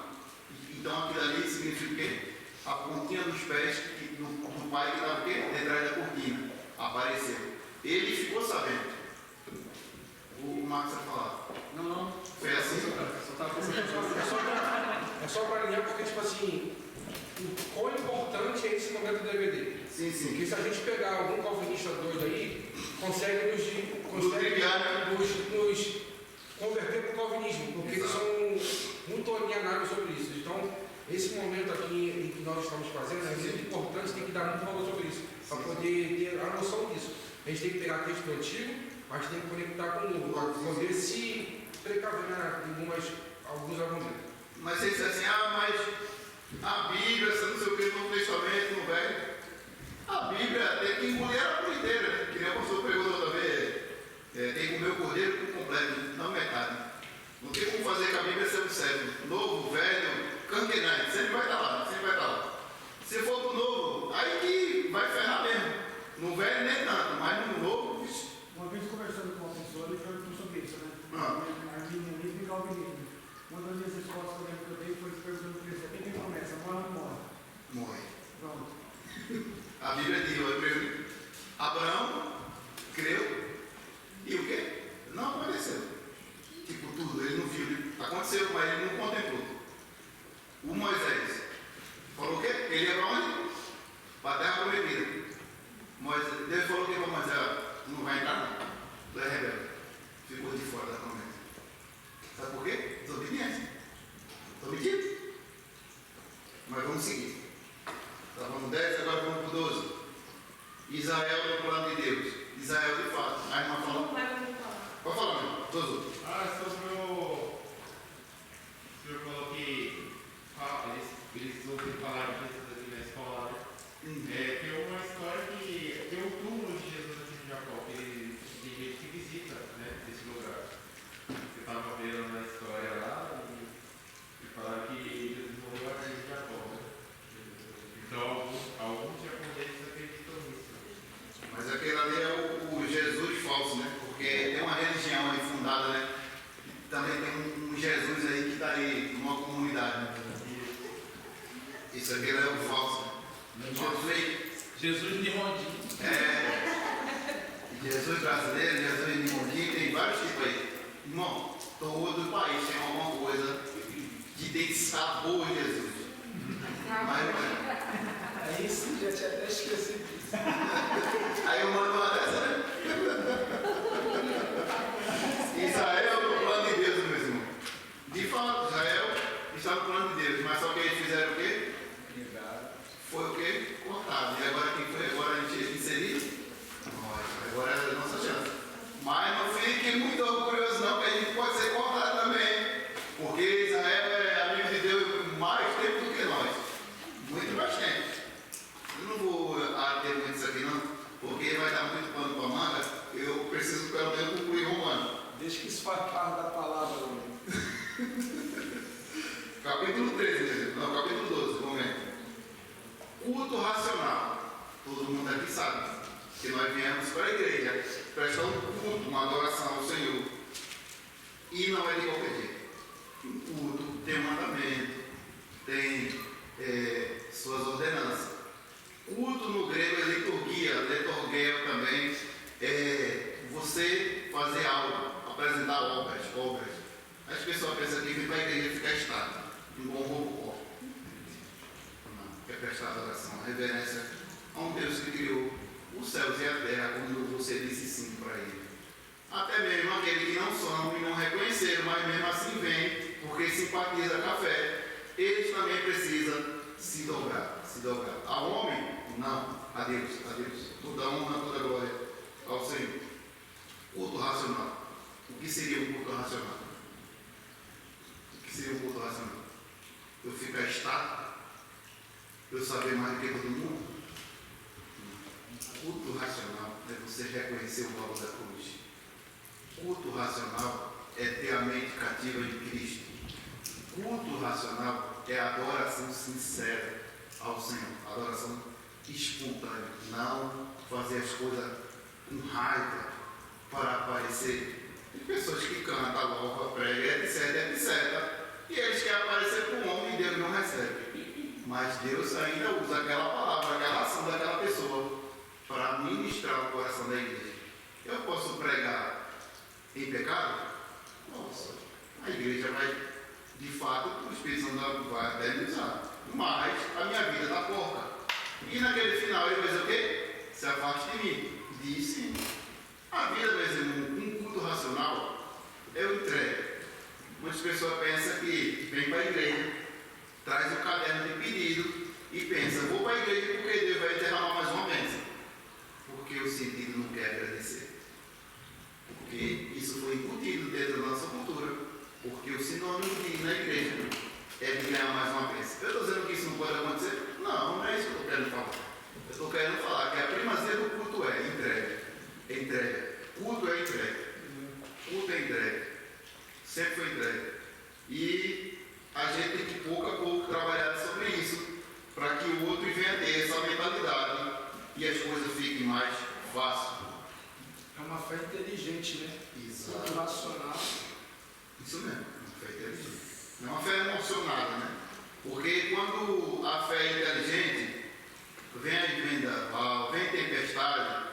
Então aquilo ali significa o quê? A pontinha dos pés do pai que estava detrás da cortina apareceu. Ele ficou sabendo. O Marcos vai falar. Não. Foi assim? É só para alinhar, porque, tipo assim, o quão importante é esse momento do DVD. Sim. Porque se a gente pegar algum calvinista doido aí, consegue nos converter para o calvinismo, porque eles são muito alienados sobre isso. Então, esse momento aqui em que nós estamos fazendo é muito importante, tem que dar muito valor sobre isso, para poder ter a noção disso. A gente tem que pegar texto antigo, mas tem que conectar com o novo, para poder se precaver em alguns argumentos. Mas você diz assim, mas a Bíblia, não sei o que, no Novo Testamento, no Velho. A Bíblia tem que engolir ela por inteira, né? Que nem o pastor pregou outra vez, tem que comer o cordeiro por completo, não metade. Não tem como fazer com a Bíblia ser um servo. Novo, velho, canquenante, sempre vai estar lá, Se for pro novo, aí que vai ferrar mesmo. No velho nem tanto, mas no novo, vixe. Uma vez conversando com uma pessoa, ele perguntou sobre isso, né? Arminianismo e calvinismo. Uma das minhas respostas que eu dei foi perguntando para ele: quem tem promessa? Morre ou não morre? Morre. Pronto. A Bíblia diz, Abraão creu e o quê? Não apareceu. Tipo tudo, ele não viu. Aconteceu, mas ele não contemplou. O Moisés falou o quê? Ele ia para onde? Para a terra prometida. Deus falou o quê para Moisés? Não vai entrar não. Tu é rebelde. Ficou de fora da promessa. Sabe por quê? Desobediência. Estou mentindo? Mas vamos seguir. Estávamos 10, agora vamos para o 12. Israel no plano de Deus. Israel de fato. Aí irmã fala. Não vai me falar. Pode falar, meu irmão. Todos. Sobre o senhor falou que eles ouvem falar de Jesus aqui na escola. Tem uma história que tem o túmulo de Jesus aqui em Jacó, que tem gente que visita, né, esse lugar. Você estava vendo na história lá e falaram que Jesus morreu aqui em Jacó, né? Então, alguns japoneses acreditam nisso. Mas aquele ali é o Jesus falso, né? Porque tem uma religião aí fundada, né? Também tem um Jesus aí que está aí numa comunidade, né? Isso aqui é o falso. Jesus de Rondinho. Jesus brasileiro, Jesus de Mondinho, tem vários tipos aí. Irmão, todo país tem alguma coisa que tem sabor Jesus. Mas, Aí sim, já tinha até esquecido disso. aí eu mando uma dessa, né? Israel no plano de Deus, meu irmão. De fato, Israel está no plano de Deus, mas só que eles fizeram o quê? Foi o quê? Cortado. E agora quem foi? Agora a gente inseriu? Agora é a nossa chance. Mas não fique muito orgulhoso não, que a gente pode ser cortado também. Porque Israel é amigo de Deus mais tempo do que nós. Muito mais tempo. Eu não vou ater muito isso aqui não, porque vai dar muito pano para manga. Eu preciso pelo menos concluir Romano. Deixa que isso faz parte da palavra. Capítulo 13, não, capítulo 12, momento. Culto racional. Todo mundo aqui sabe que nós viemos para a igreja prestar um culto, uma adoração ao Senhor. E não é de qualquer jeito. O culto tem um mandamento, tem suas ordenanças. Culto no grego é liturgia, liturgia também é você fazer algo, apresentar obras. As pessoas pensam que vir para a igreja ficar estático, um bom robô. Não, quer prestar adoração, reverência a um Deus que criou os céus e a terra, quando você disse sim para ele. Até mesmo aquele que não são e não reconheceram, mas mesmo assim vem, porque simpatiza com a fé, eles também precisam se dobrar. A homem, não, a Deus. Toda honra, toda glória ao Senhor. Culto racional. O que seria um culto racional? Eu ficar estático? Eu saber mais do que todo mundo? Culto racional é você reconhecer o valor da cruz. Culto racional é ter a mente cativa em Cristo. Culto racional é adoração sincera ao Senhor, adoração espontânea, não fazer as coisas com raiva para aparecer. Tem pessoas que cantam, louvam, pregam, etc. E eles querem aparecer com o homem e Deus não recebe. Mas Deus ainda usa aquela palavra, aquela ação daquela pessoa para ministrar o coração da igreja. Eu posso pregar em pecado? Posso. A igreja vai, de fato, o Espírito Santo vai até me usar. Mas a minha vida está porca. E naquele final ele vai dizer o quê? Se afaste de mim. Diz sim. A vida, meu irmão, um culto racional, eu entrego. Muitas pessoas pensam que vem para a igreja, traz o caderno de pedido e pensa, vou para a igreja porque Deus vai derramar mais uma bênção. Porque o sentido não quer agradecer. Porque isso foi incutido dentro da nossa cultura. Porque o sinônimo de ir na igreja é de ganhar mais uma bênção. Eu estou dizendo que isso não pode acontecer? Não é isso que eu estou querendo falar. Eu estou querendo falar que a primazia do culto é entrega. Culto é entrega. Sempre foi entregue. E a gente tem que pouco a pouco trabalhar sobre isso, para que o outro venha ter essa mentalidade e as coisas fiquem mais fáceis. É uma fé inteligente, né? Exato. Muito racional. Isso mesmo, uma fé inteligente. Não é uma fé emocionada, né? Porque quando a fé é inteligente, vem tempestade,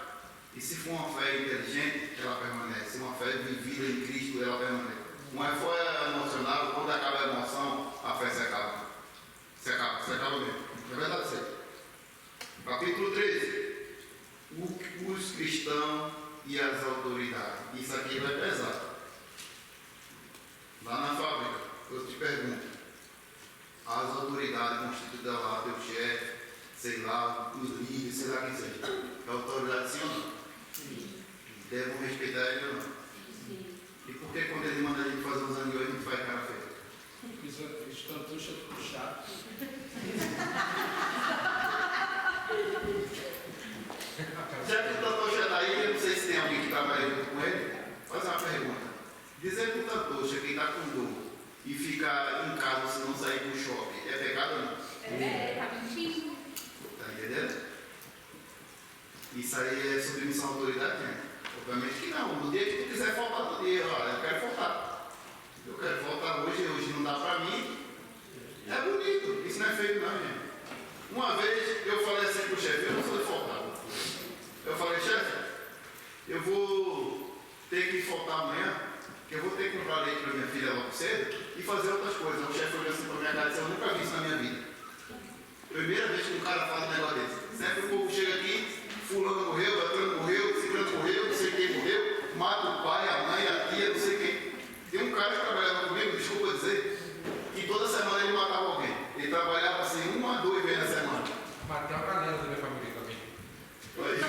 e se for uma fé inteligente, ela permanece. Se uma fé vivida em Cristo, ela permanece. Uma fé emocional, quando acaba a emoção, a fé se acaba. Se acaba mesmo. É verdade isso aí. Capítulo 13. Os cristãos e as autoridades. Isso aqui vai pesar. Lá na fábrica, eu te pergunto. As autoridades constituídas lá, teu chefe, sei lá, os líderes, sei lá quem seja. É autoridade sim ou não? Sim. Dizer pro Tatocha, quem está com dor, e ficar em casa se não sair pro shopping, é pecado ou não? Tá mentindo. Tá entendendo? Isso aí é submissão à autoridade, né? Obviamente que não. No dia que tu quiser faltar, no dia, olha, eu quero faltar. Eu quero faltar hoje não dá pra mim. É bonito, isso não é feio não, gente. Uma vez eu falei assim pro chefe, eu não sou de faltar. Eu falei, chefe, eu vou ter que faltar amanhã, que eu vou ter que comprar leite pra minha filha logo cedo e fazer outras coisas. O chefe olhou assim pra minha cara e disse, eu nunca vi isso na minha vida. Primeira vez que um cara fala um negócio desse. Sempre o povo chega aqui, fulano morreu, Beltrano morreu, Ciclano morreu, não sei quem morreu, mata o pai, a mãe, a tia, não sei quem. Tem um cara que trabalhava comigo, desculpa dizer, que toda semana ele matava alguém. Ele trabalhava assim, 1 a 2 vezes na semana. Matei uma galera da minha família também. Oi.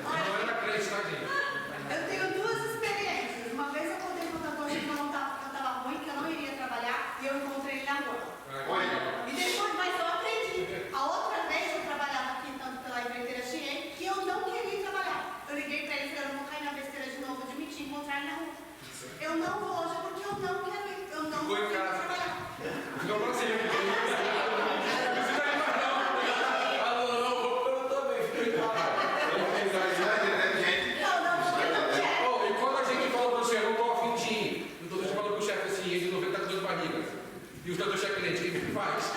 Não era crente, tá, gente? Eu tenho 2 experiências. Uma vez eu contei para o Tatocha que eu estava ruim, que eu não iria trabalhar, e eu encontrei ele na rua. Olha. E depois, mas eu aprendi. A outra vez eu trabalhava aqui, tanto pela empreiteira Chien, que eu não queria trabalhar. Eu liguei para ele e falei, eu não vou cair na besteira de novo, admiti encontrar ele na rua. Eu não vou hoje porque eu não quero ir. Eu não vou trabalhar. Não pra você. E quando a gente fala pro chefe, eu não tô afim de ir. Então a gente fala pro chefe assim, ele não vê que tá com dor de barriga. E o doutor chefe cliente, o que ele faz?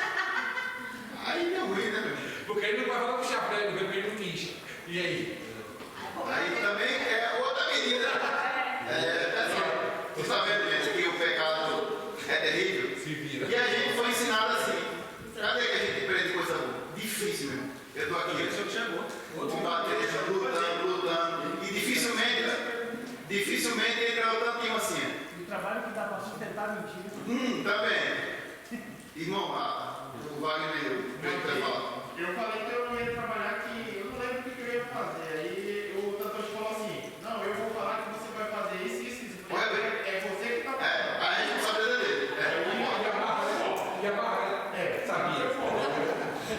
Aí é ruim, né, meu? Porque ele não vai falar pro chefe, né? Ele vê porque ele não quis. E aí? Aí também é outra medida. Você está vendo, gente, que o pecado é terrível? Se vira. E a gente foi ensinado assim. Cadê que a gente aprende coisa boa? Difícil, meu. Eu estou aqui, combatendo, lutando. E dificilmente entra o tantinho assim. O trabalho que dá para sustentar a mentira. Também. Irmão, o Wagner, o que vai falar? Eu falei que eu não ia trabalhar, que eu não lembro o que eu ia fazer. Aí o Tatocha falou assim, não, eu vou falar que você vai fazer isso. Eu falei, é você que está fazendo. A responsabilidade dele. E a barra, sabia.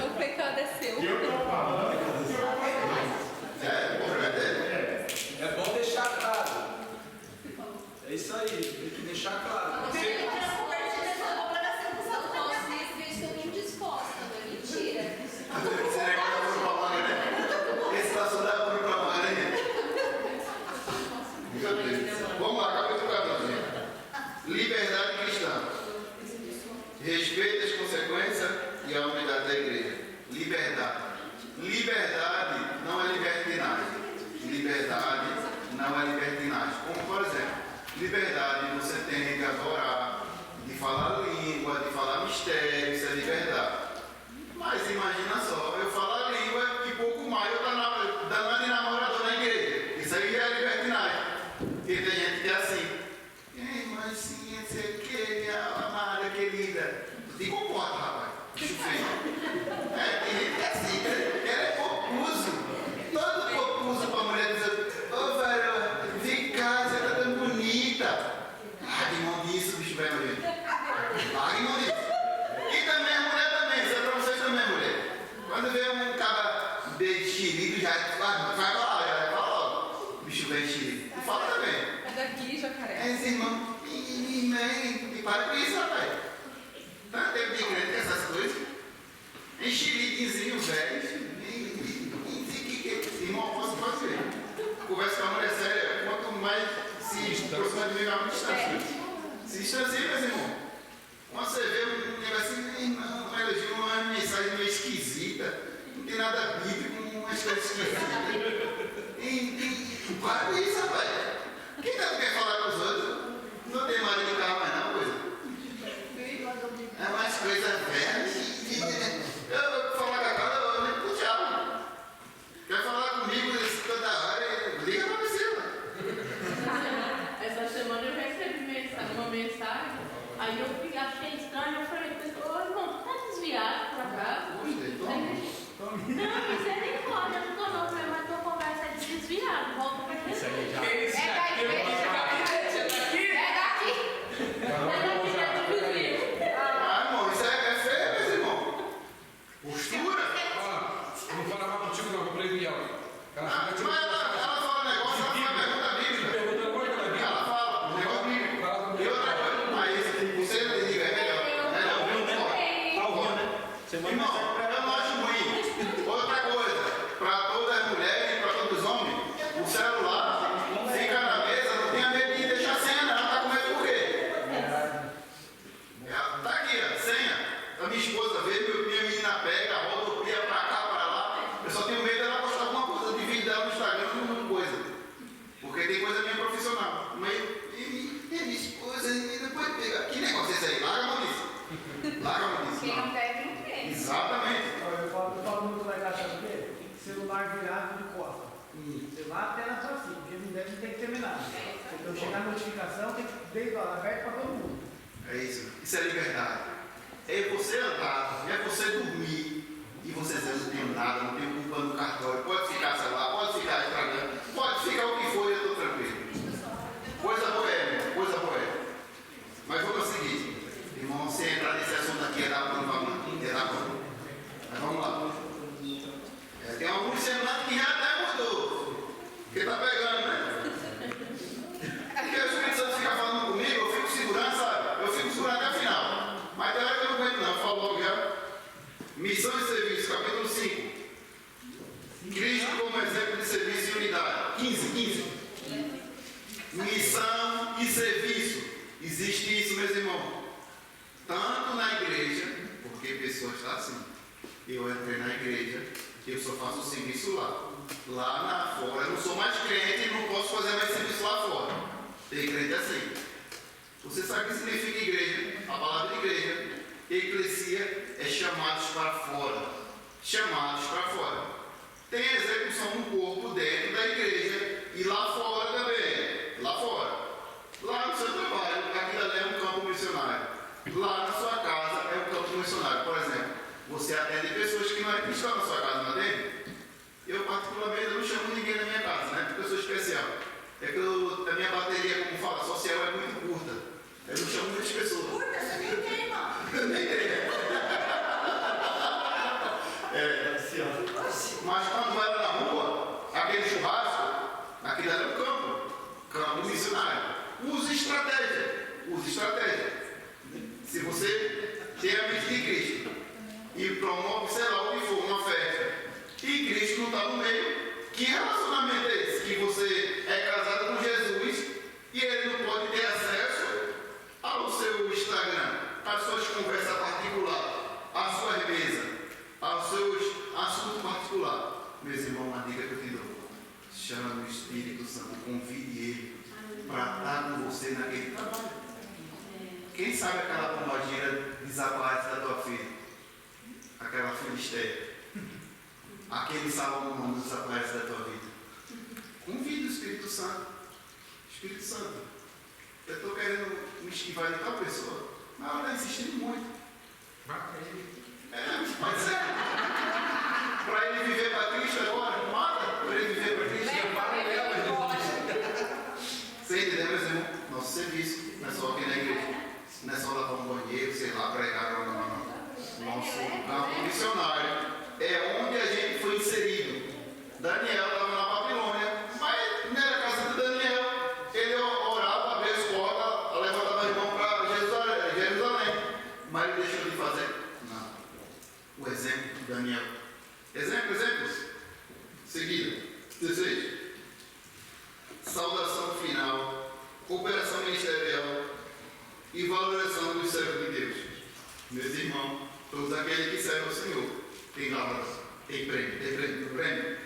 O pecado é seu. E eu estou falando que eu vou fazer. O problema é dele. É bom deixar claro. É isso aí, tem que deixar claro. Você Você- não quer convertir essa obrigação com Eu o posso ir ver se eu estou indisposta, não é mentira. Esse negócio da propaganda, né? Esse nacional é propaganda, né? Meu Deus. Vamos lá, capítulo 14. Liberdade cristã. Respeito às consequências e à unidade da igreja. Liberdade. Liberdade não é libertinagem. Liberdade não é libertinagem. Como, por exemplo, liberdade você tem de adorar, de falar língua, de falar mistério, isso é liberdade. Mas imagina só, eu falo a língua e pouco mais eu danado de namorador na igreja. Isso aí é libertinagem. Porque tem gente que é assim. Ei, mas sim, sei o que, minha amada querida. Te comporta, rapaz. Bicho feio. Tem gente que é assim, ela é confuso. Todo confuso pra mulher dizer, ô velho, vem cá, você tá tão bonita. Larga mão disso, bicho velho, gente. Larga mão disso. E também a mulher também, isso é pra vocês também, mulher. Quando vê um cara bem xerido, já vai falar, já vai falar logo. Bicho bem xerido. E fala também. É daqui, jacaré. É, irmão, e para com isso, rapaz. Tanto tempo de crente com essas coisas. Enxeridozinho, velho. Irmão, posso ver. Conversa com a mulher séria, quanto mais se aproxima de mim, mais me distancia. Se distancia, meus irmãos. Quando você vê um negocinho, irmão, um elogio, uma mensagem meio esquisita, não tem nada bíblico, umas coisas esquisitas. Para com isso, rapaz. Quem não quer falar com os outros? Não tem marido de carro mais não, coisa. É mais coisa velha. Eu vou falar com a cara, eu nem pro diabo. Quer falar comigo toda hora? Liga pra você, mano. Essa semana eu recebi uma mensagem, aí eu achei estranho, eu falei, ô irmão, tá desviado por acaso? Gostei, toma. Não, você nem pode, eu não tô não, mas tua conversa é de desviado, volta pra Jesus. É daqui. Ah, irmão, isso é feio, meus irmãos. Postura. Eu não falo mais contigo, não, vou prevenir ela. Ela Mas fica ela fala um negócio, ela faz pergunta bíblica. perguntando qual é a Bíblia. Ela fala, lá até na pracinha, porque não deve ter que terminar. Então chegar a notificação tem que ter aberto para todo mundo. É isso. Isso é liberdade. É você andar, é você dormir e você dizer, não tenho nada, não tenho culpa no cartório. Pode ficar, sei lá, pode ficar estragando, pode ficar o que for, eu estou tranquilo. Coisa boa, coisa boa. Mas vamos ao seguinte, irmão, se entrar nesse assunto aqui, é dar pano para mim, é dar pano. Mas vamos lá. Tem alguns semanas que já até mudou. Porque tá pegando, né? Porque o Espírito Santo fica falando comigo, eu fico segurando, sabe? Eu fico segurando até a final. Mas tem hora que eu não aguento não, eu falo logo já. Missão e serviço, capítulo 5. Cristo como exemplo de serviço e unidade. 15. Missão e serviço. Existe isso, meus irmãos. Tanto na igreja, porque pessoas estão assim. Eu entrei na igreja, eu só faço o serviço lá. Lá na fora, eu não sou mais crente e não posso fazer mais serviço lá fora. Tem crente assim. Você sabe o que significa igreja? A palavra igreja. Eclesia é chamados para fora. Chamados para fora. Tem execução no corpo dentro da igreja e lá fora também. Lá fora. Lá no seu trabalho, aquilo ali é um campo missionário. Lá na sua casa é um campo missionário. Por exemplo, você atende pessoas que não é cristão na sua casa, não atende? Eu particularmente não chamo ninguém na minha casa, né? Porque eu sou especial. É que a minha bateria, como fala, social é muito curta. Eu não chamo muitas pessoas. Curta, você nem tem, irmão. Eu nem tenho. Mas quando vai lá na rua, aquele churrasco, aquilo era um campo missionário. Use estratégia. Se você tem a mente de Cristo e promove, sei lá o que for, uma festa, e Cristo não está no meio, que relacionamento é esse? Que você é casado com Jesus e ele não pode ter acesso ao seu Instagram, às suas conversas particulares, às suas mesas, aos seus assuntos particulares. Meus irmãos, uma dica que eu te dou: chama o Espírito Santo, convide ele para estar com você naquele trabalho. Quem sabe aquela pombagira desaparece da tua filha? Aquela filisteia. Aquele Salomão não desaparece da tua vida. Convide o Espírito Santo. Espírito Santo, eu estou querendo me esquivar de tal pessoa, mas ela está insistindo muito. Mata ele. Pode ser. Para ele viver para Cristo agora, mata. Para ele viver para Cristo. Você entendeu, meus irmãos? Nosso serviço não é só aqui na igreja. Não é só lavar um banheiro, sei lá, pregar, não. Nosso campo missionário é onde a gente foi inserido. Daniel estava na Babilônia, mas não era a casa de Daniel. Ele orava, abria as portas, levantava as mãos para Jerusalém. Mas ele deixou de fazer? Não. O exemplo de Daniel. Exemplos. Seguida. 16. Saudação final, cooperação ministerial e valorização dos servos de Deus. Meus irmãos, todos aqueles que servem ao Senhor têm galas, tem prêmio.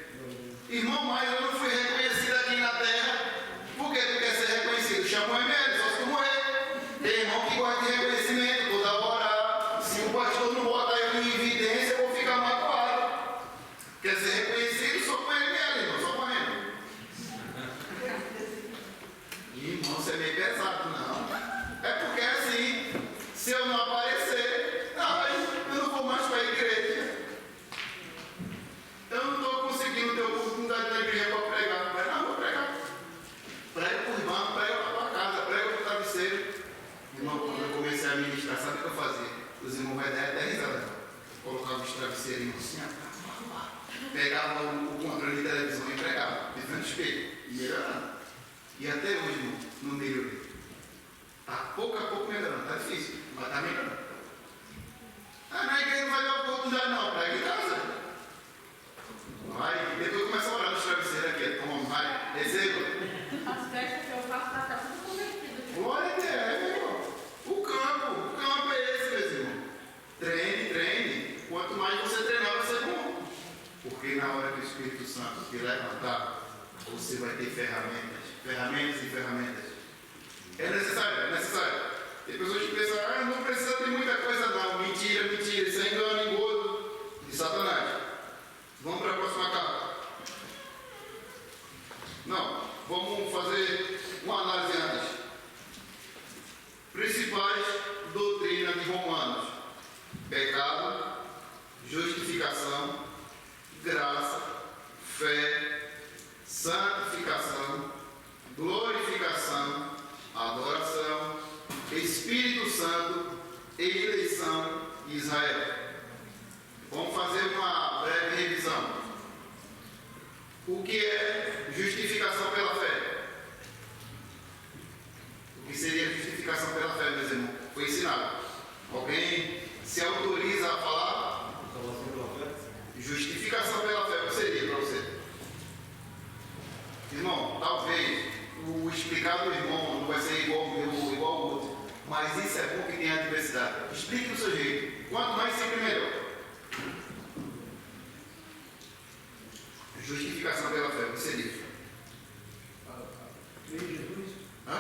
Irmão, mas eu não fui reconhecido aqui na terra. Por que tu quer ser reconhecido? Chama o remédio, só se tu morrer. Tem irmão que gosta de reconhecimento toda hora. Se o pastor não bota eu em evidência, eu vou ficar magoado. Quer ser reconhecido, só com remédio, irmão, só correndo. Irmão, você é meio pesado, não. É porque assim, se eu não aparecer, eu não vou mais para a igreja. Eu não estou conseguindo ter oportunidade na igreja para pregar. Mas não, vou pregar. Prega para o irmão, prega para a tua casa, prega para o travesseiro. Irmão, quando eu comecei a ministrar, sabe o que eu fazia? Os irmãos vai dar até risada. Colocava os travesseirinhos assim, pegava o controle de televisão e pregava, de frente ao espelho, e melhorando. E até hoje, irmão, não melhorei. Está pouco a pouco melhorando, está difícil, mas está melhorando. Na igreja não vai dar oportunidade não, prega em casa. Vai, depois começa a orar nos travesseiros aqui, toma, vai, receba. As festas que eu faço, tá tudo convertido. Glória a Deus, meu irmão. O campo é esse, meus irmãos. Treine. Quanto mais você treinar, vai ser bom. Porque na hora que o Espírito Santo te levantar, você vai ter ferramentas. É necessário. Tem pessoas que pensam, não precisa de muita coisa não. Mentira, isso é engano, engodo de Satanás. Vamos para a próxima carta. Não, vamos fazer uma análise antes. Principais doutrinas de Romanos: pecado, justificação, graça, fé, santificação, glorificação, adoração, Espírito Santo, eleição e Israel. Vamos fazer uma breve revisão. O que é justificação pela fé? O que seria justificação pela fé, meus irmãos? Foi ensinado. Alguém se autoriza a falar? Justificação pela fé, o que seria para você? Irmão, talvez o explicar do irmão não vai ser igual ao outro, mas isso é bom que tenha a diversidade. Explique do seu jeito. Quanto mais simples, melhor. Justificação pela fé, o que seria? Crer em Jesus. Hã?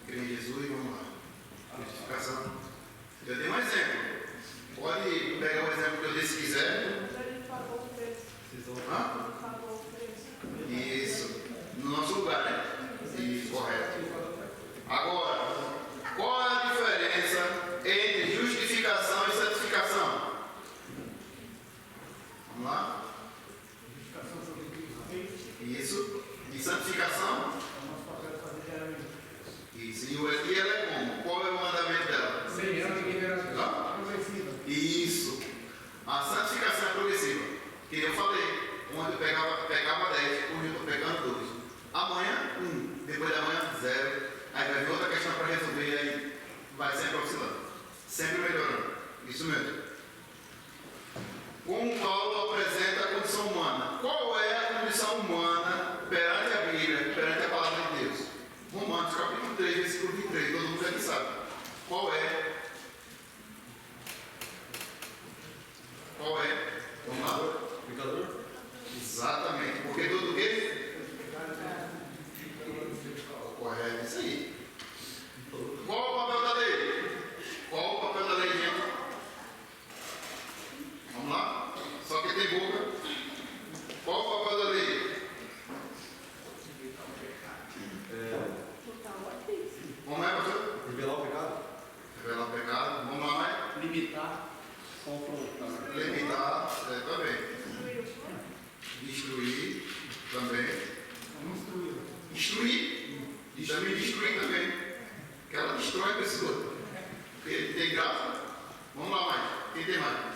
Crer em Jesus, vamos lá. Justificação. Eu dei um exemplo. Pode pegar o exemplo que eu dei se quiser. Hã? Isso. No nosso lugar, né? Isso, correto. Agora, qual é a diferença entre justificação e santificação? Vamos lá? Isso. E santificação? Isso. E ela é como? Qual é o mandamento dela? Isso. A santificação é progressiva. Que eu falei. Ontem eu pegava 10, hoje eu estou pegando 2. Amanhã, 1. Depois da manhã, 0. Aí vai vir outra questão para resolver e aí vai sempre oscilando. Sempre melhorando. Isso mesmo. Como Paulo apresenta a condição humana. Qual é a condição humana perante a Bíblia, perante a palavra de Deus? Romanos capítulo 3, versículo 23. Todo mundo já sabe. Qual é? Qual é? Vamos lá. Pecador? Exatamente. Porque tudo o quê? Correto, isso aí. Qual o papel da lei? Qual o papel da lei, gente? Vamos lá? Só que tem boca. Qual o papel da lei? Como é, pastor? Revelar o pecado? Revelar o pecado. Vamos lá, mais? Limitar. Confrontar. Limitar, também. Destruir, também. Destruir. E também destruir também. Que ela destrói a pessoa. Porque tem graça. Vamos lá, mais. Quem tem mais?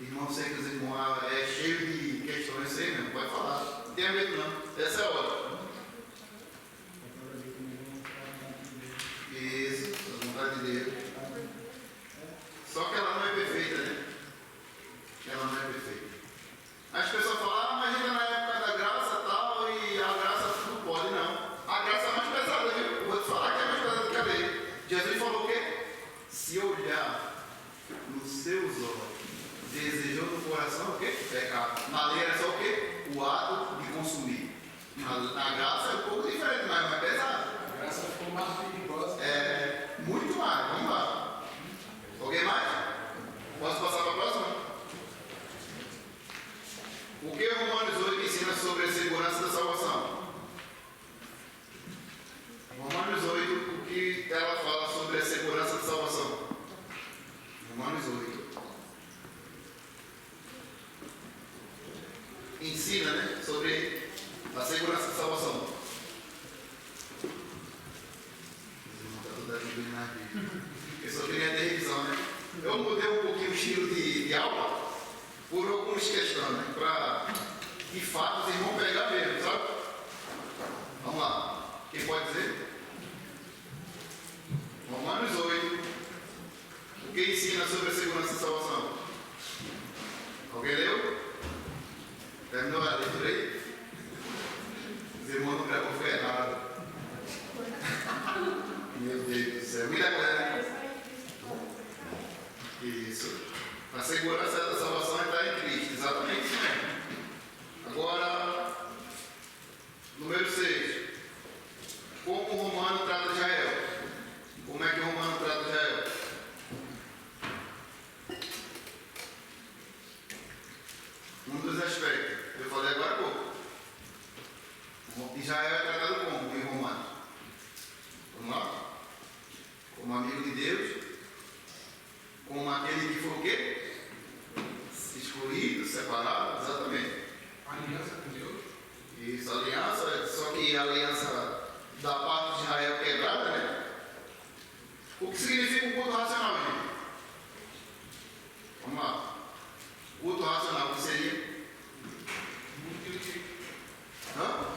Irmão, sei que os irmãos é cheio de questões, sei mesmo. Pode falar. Não tenha medo não. Essa é a hora. Isso, a vontade de Deus. Só que ela não é perfeita, né? Ela não é perfeita. As pessoas falam, mas ainda na época da graça e tal, e a graça tudo pode, não. A graça é mais pesada, viu? Eu vou te falar que é mais pesada que a lei. Jesus falou o quê? Se olhar nos seus olhos, desejou no coração o quê? Pecado. Na lei era só o quê? O ato de consumir. Na graça é um pouco diferente, mas é mais pesado. A graça ficou mais perigosa. É, muito mais. Vamos lá. Alguém mais? Posso passar para a próxima? O que Romanos 8 ensina sobre a segurança da salvação? Romanos 8, o que ela fala sobre a segurança da salvação? Romanos 8. Ensina, né? Sobre a segurança da salvação. Eu só queria ter revisão, né? Eu mudei um pouquinho o estilo de aula por algumas questões, né? Para, de fato, os irmãos pegar mesmo, sabe? Israel é tratado como em Romanos? Vamos lá? Como amigo de Deus, como aquele que foi o quê? Excluído, separado, exatamente. Aliança com Deus. Isso, aliança, só que a aliança da parte de Israel quebrada, né? O que significa um culto racional, gente? Vamos lá. Culto racional, o que seria? Hã?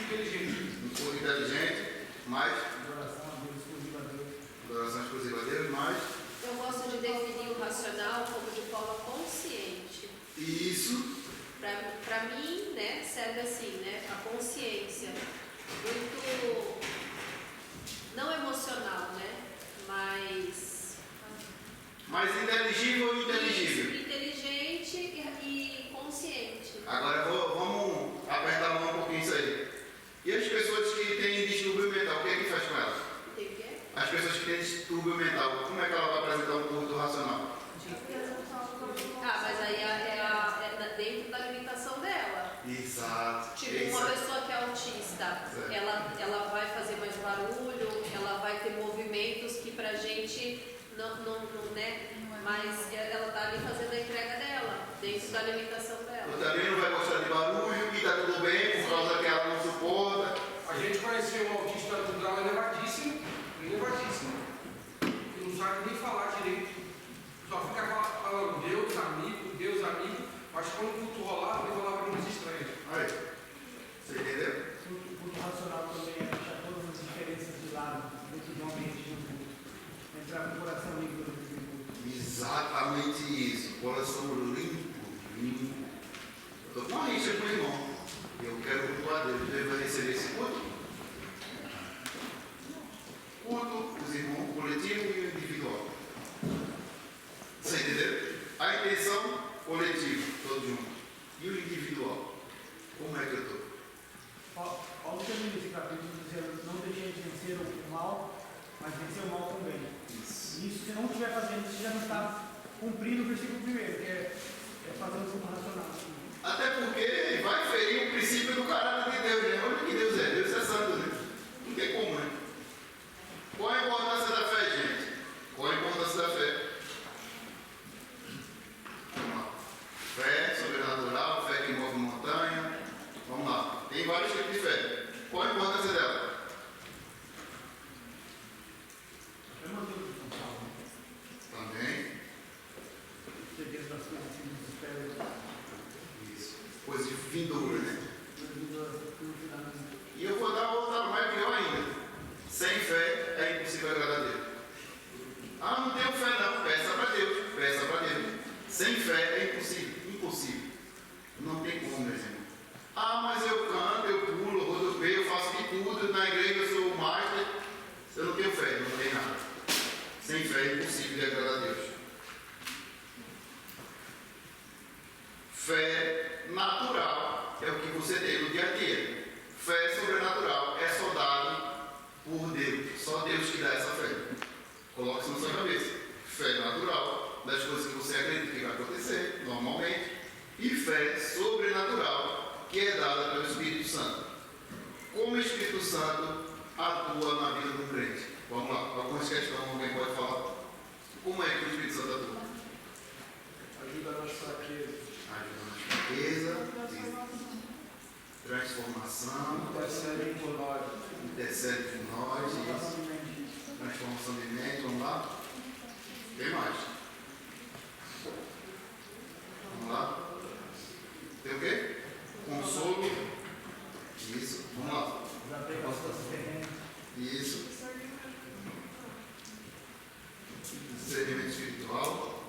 Inteligente. Um culto inteligente, mais Adoração a Deus, exclusiva a Deus. adoração exclusiva a Deus, mais Eu gosto de definir o racional como de forma consciente. isso. Para mim, né, serve assim, né, a consciência. Muito, não emocional, né, mas Mais inteligível e inteligível. inteligente e consciente. Agora vamos apertar a mão um pouquinho isso aí. E as pessoas que têm distúrbio mental, o que é que faz com elas? Tem o quê? As pessoas que têm distúrbio mental, como é que ela vai apresentar um culto racional? Ah, mas aí é dentro da limitação dela. Exato. Tipo, uma pessoa que é autista, Certo. ela vai fazer mais barulho, ela vai ter movimentos que pra gente não né? Mas ela tá ali fazendo a entrega dela, dentro da limitação Eu dela. também não vai gostar de barulho e tá tudo bem por causa que ela não suporta. A gente conheceu um autista do grau elevadíssimo, que não sabe nem falar direito. Só fica falando Deus amigo, mas quando o culto rolava, ele falava línguas estranhas. Aí, você entendeu? O culto racional também é deixar todas as diferenças de lado dentro do ambiente do culto. Entrar com o coração limpo dentro do culto. Exatamente isso. Coração limpo. Eu estou com uma rixa com o irmão. Eu quero cultuar Deus. Deus vai receber esse culto? Culto, os irmãos, o coletivo e o individual. Você entendeu? A intenção, coletivo, todos juntos. E o individual? Como é que eu estou? Paulo termina esse capítulo dizendo: não deixei de vencer o mal, mas vencer o mal também. Isso. E isso, se não estiver fazendo isso, já não está cumprindo o versículo primeiro, que é fazer o culto racional. Até porque vai ferir o princípio do caráter de Deus, né? Olha o que Deus é. Deus é santo, né? Não tem como, né? Qual a importância da fé, gente? Qual a importância da fé? Vamos lá. Fé sobrenatural, fé que move montanha. Vamos lá. Tem vários tipos de fé. Qual a importância dela? É manter o São Paulo. Também. Certeza das coisas que nos esperam. Isso. Coisa de vindoura, né? E eu vou dar outra mais pior ainda. Sem fé é impossível agradar a Deus. Ah, não tenho fé não. Peça para Deus. Peça para Deus. Sem fé é impossível. Impossível. Não tem como, meu irmão. Ah, mas eu canto, eu pulo, eu rodopeio, eu faço de tudo. Na igreja eu sou o master. Eu não tenho fé, não tenho nada. Sem fé é impossível de agradar a Deus. Fé natural é o que você tem no dia a dia. Fé sobrenatural é só dado por Deus. Só Deus que dá essa fé. Coloque isso na sua cabeça. Fé natural, das coisas que você acredita que vai acontecer, normalmente. E fé sobrenatural, que é dada pelo Espírito Santo. Como o Espírito Santo atua na vida do crente? Vamos lá, algumas questões, alguém pode falar. Como é que o Espírito Santo atua? Ajuda nas fraquezas. Ajuda na fraqueza, transformação, Intercede por nós. intercede por nós, isso. Transformação de mente, vamos lá? Tem mais? Vamos lá? Tem o quê? Consolo. Isso, vamos lá. Isso. Discernimento espiritual.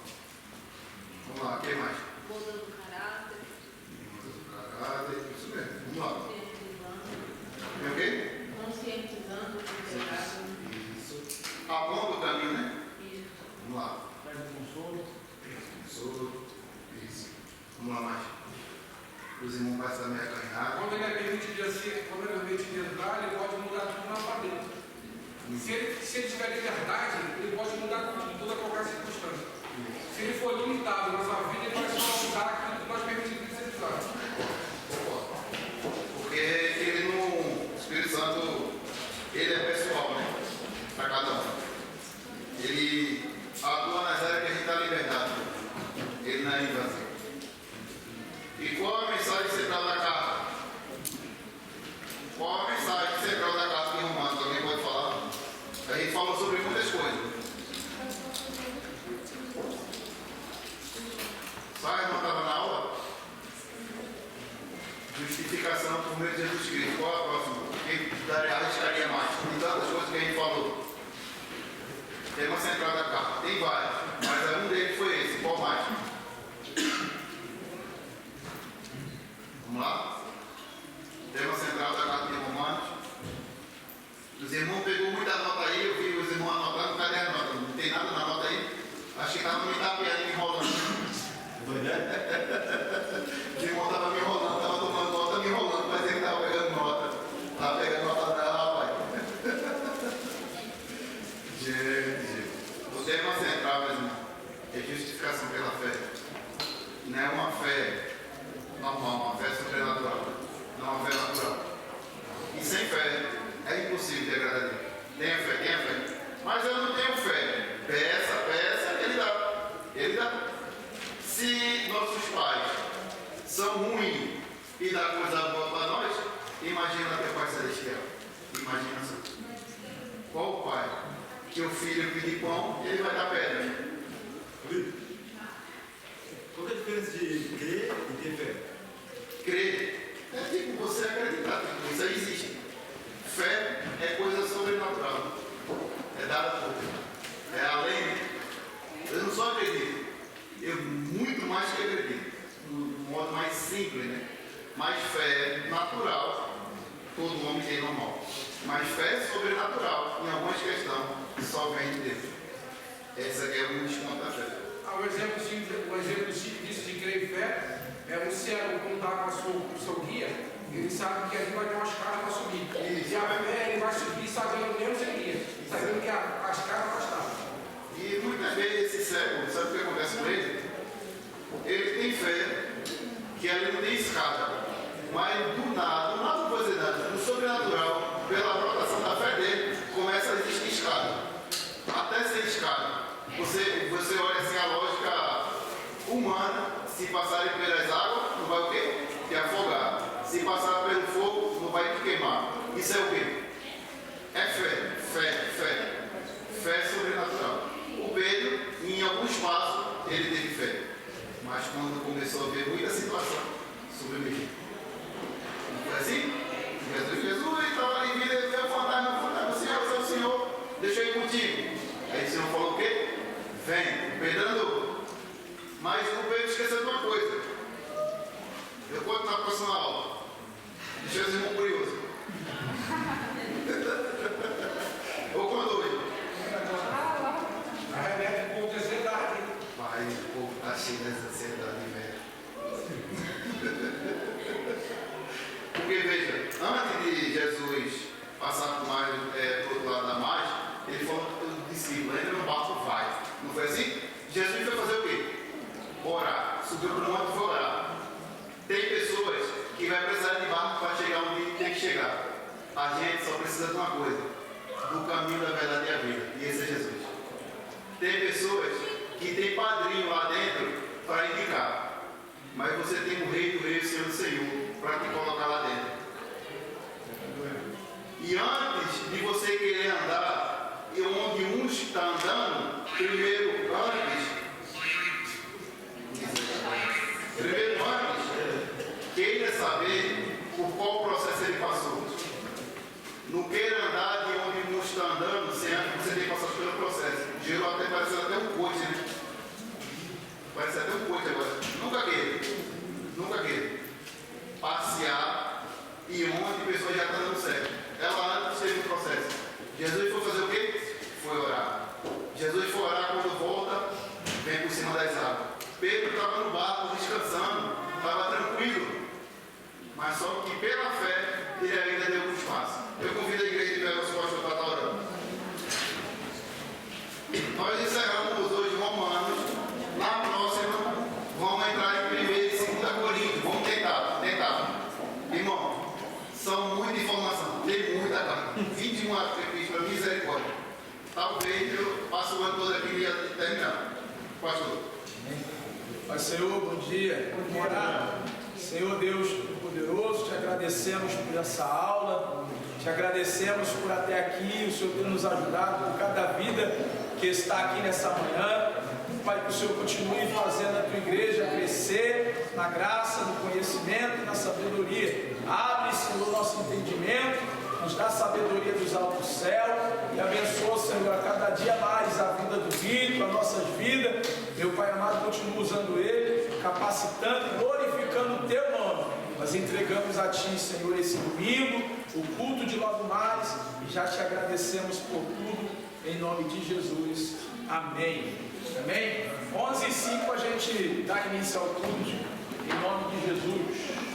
Vamos lá, quem mais? Mudando o caráter, Caráter, isso mesmo. Vamos lá. Conscientizando, Tem o quê? conscientizando o pecado. Isso. Aponta o caminho, né? Isso. Vamos lá. Traz o consolo. Consolo. Isso. Vamos lá mais. Os irmãos passam meio acanhados. Quando ele é permitido entrar, ele pode mudar tudo na sua vida. Se ele tiver liberdade, ele pode mudar tudo, toda qualquer circunstância. Se ele for limitado na sua vida, ele vai só usar aquilo que nós permitimos que ele usar. Porque ele Qual a mensagem central da carta de Romanos? Alguém pode falar? A gente fala sobre muitas coisas. Sai, não estava na aula? Justificação por meio de Jesus Cristo. Qual a próxima? Quem arriscaria mais? Tem tantas coisas que a gente falou. Tema central da carta. Tem vários, mas um deles foi esse. Qual mais? Vamos lá? Tema central da carta de Romanos. Os irmãos pegou muita nota aí, eu vi os irmãos anotando, cadê a nota? Não tem nada na nota aí? Acho que estava me tapeando, me enrolando. O irmão estava me enrolando, estava tomando nota, me enrolando, mas ele estava pegando nota. Estava pegando nota dela, rapaz. Gente, o tema central, meu irmão, é justificação pela fé. Não é uma fé normal, uma fé sobrenatural. Não é uma fé natural. E sem fé é impossível de agradar a Deus. Tenha fé. Mas eu não tenho fé. Peça, ele dá. Ele dá. Se nossos pais são ruins e dá coisa boa para nós, imagina teu Pai Celestial. Imagina só. Qual o pai que o filho pedir pão, ele vai dar pedra? Qual é a diferença de crer e ter fé? Crer é tipo você acreditar, tipo, isso aí existe. Fé é coisa sobrenatural. É dada por Deus. É além. Eu não só acredito. Eu muito mais que acredito. No modo mais simples, né? Mas fé natural, todo homem tem normal. Mas fé sobrenatural, em algumas questões, só vem de Deus. Essa aqui é o desconto da fé. O exemplo simples disso de crer em fé é um cego, quando está com o seu guia, ele sabe que ali vai ter uma escada para subir. E a fé ele vai subir sabendo mesmo sem guia, sabendo que a escada vai estar. E muitas vezes esse cego, sabe o que acontece com ele? Ele tem fé que ali não tem escada, mas do nada fazer nada, no sobrenatural, pela rotação da fé dele, começa a existir escada. Até ser escada. Você olha assim a lógica humana, se passarem pelas águas, não vai o quê? Te afogar. Se passar pelo fogo, não vai te queimar. Isso é o quê? É fé. Fé sobrenatural. O Pedro, em alguns passos, ele teve fé. Mas quando começou a ver muita situação, subiu. Não foi assim? Jesus estava ali, veio o fantasma, Senhor, seu Senhor, deixa eu ir contigo. Aí o Senhor falou o quê? Vem, o Pedro andou. Mas o Pedro esqueceu de uma coisa. Eu conto na próxima aula. Deixa os irmãos curiosos. Ou quando hoje? A remédio com ansiedade. Pai, o povo está cheio dessa ansiedade, velho. Porque veja, antes de Jesus passar por outro lado da margem, ele falou para os discípulos, entra no barco, vai. Não foi assim? Jesus foi fazer o quê? Orar. Subiu para o monte e foi orar. Tem pessoas que vai precisar de barco para chegar onde tem que chegar. A gente só precisa de uma coisa: do caminho da verdade e a vida. E esse é Jesus. Tem pessoas que tem padrinho lá dentro para indicar. Mas você tem o Rei do Rei, o Senhor do Senhor, para te colocar lá dentro. E antes de você querer andar, e onde um está andando, primeiro antes, queira saber por qual processo ele passou. Não queira andar de onde um está andando, sem antes você ter passado pelo processo. O gelo até parece até um coice, né? Parece até um coice agora. Nunca queira passear e onde a pessoa já está dando certo. Ela antes teve um processo. Jesus foi fazer o quê? Foi orar. Jesus foi orar, quando volta, vem por cima das águas. Pedro estava no barco descansando, estava tranquilo. Mas só que pela fé ele ainda deu um espaço. Eu convido a igreja de Velas Costa para estar orando. Nós encerramos hoje Romanos. Na próxima, vamos entrar em 1 e 2 Coríntios. Vamos tentar. Irmão, são muita informação. Tem muita carta. 21 epístolas, misericórdia. Talvez eu passe o ano todo aqui e ia terminar. Pastor. Pai Senhor, bom dia. Vamos orar. Senhor Deus poderoso, te agradecemos por essa aula, te agradecemos por até aqui, o Senhor ter nos ajudado por cada vida que está aqui nessa manhã. Pai, que o Senhor continue fazendo a tua igreja crescer na graça, no conhecimento e na sabedoria. Abre, Senhor, nosso entendimento, nos dá sabedoria dos altos céus e abençoa, Senhor, a cada dia mais a vida do Vitor, as nossas vidas. Meu Pai amado, continua usando ele, capacitando e glorificando o teu nome. Nós entregamos a Ti, Senhor, esse domingo, o culto de logo mais, e já te agradecemos por tudo, em nome de Jesus. Amém. Amém? 11h05 a gente dá início ao culto, em nome de Jesus.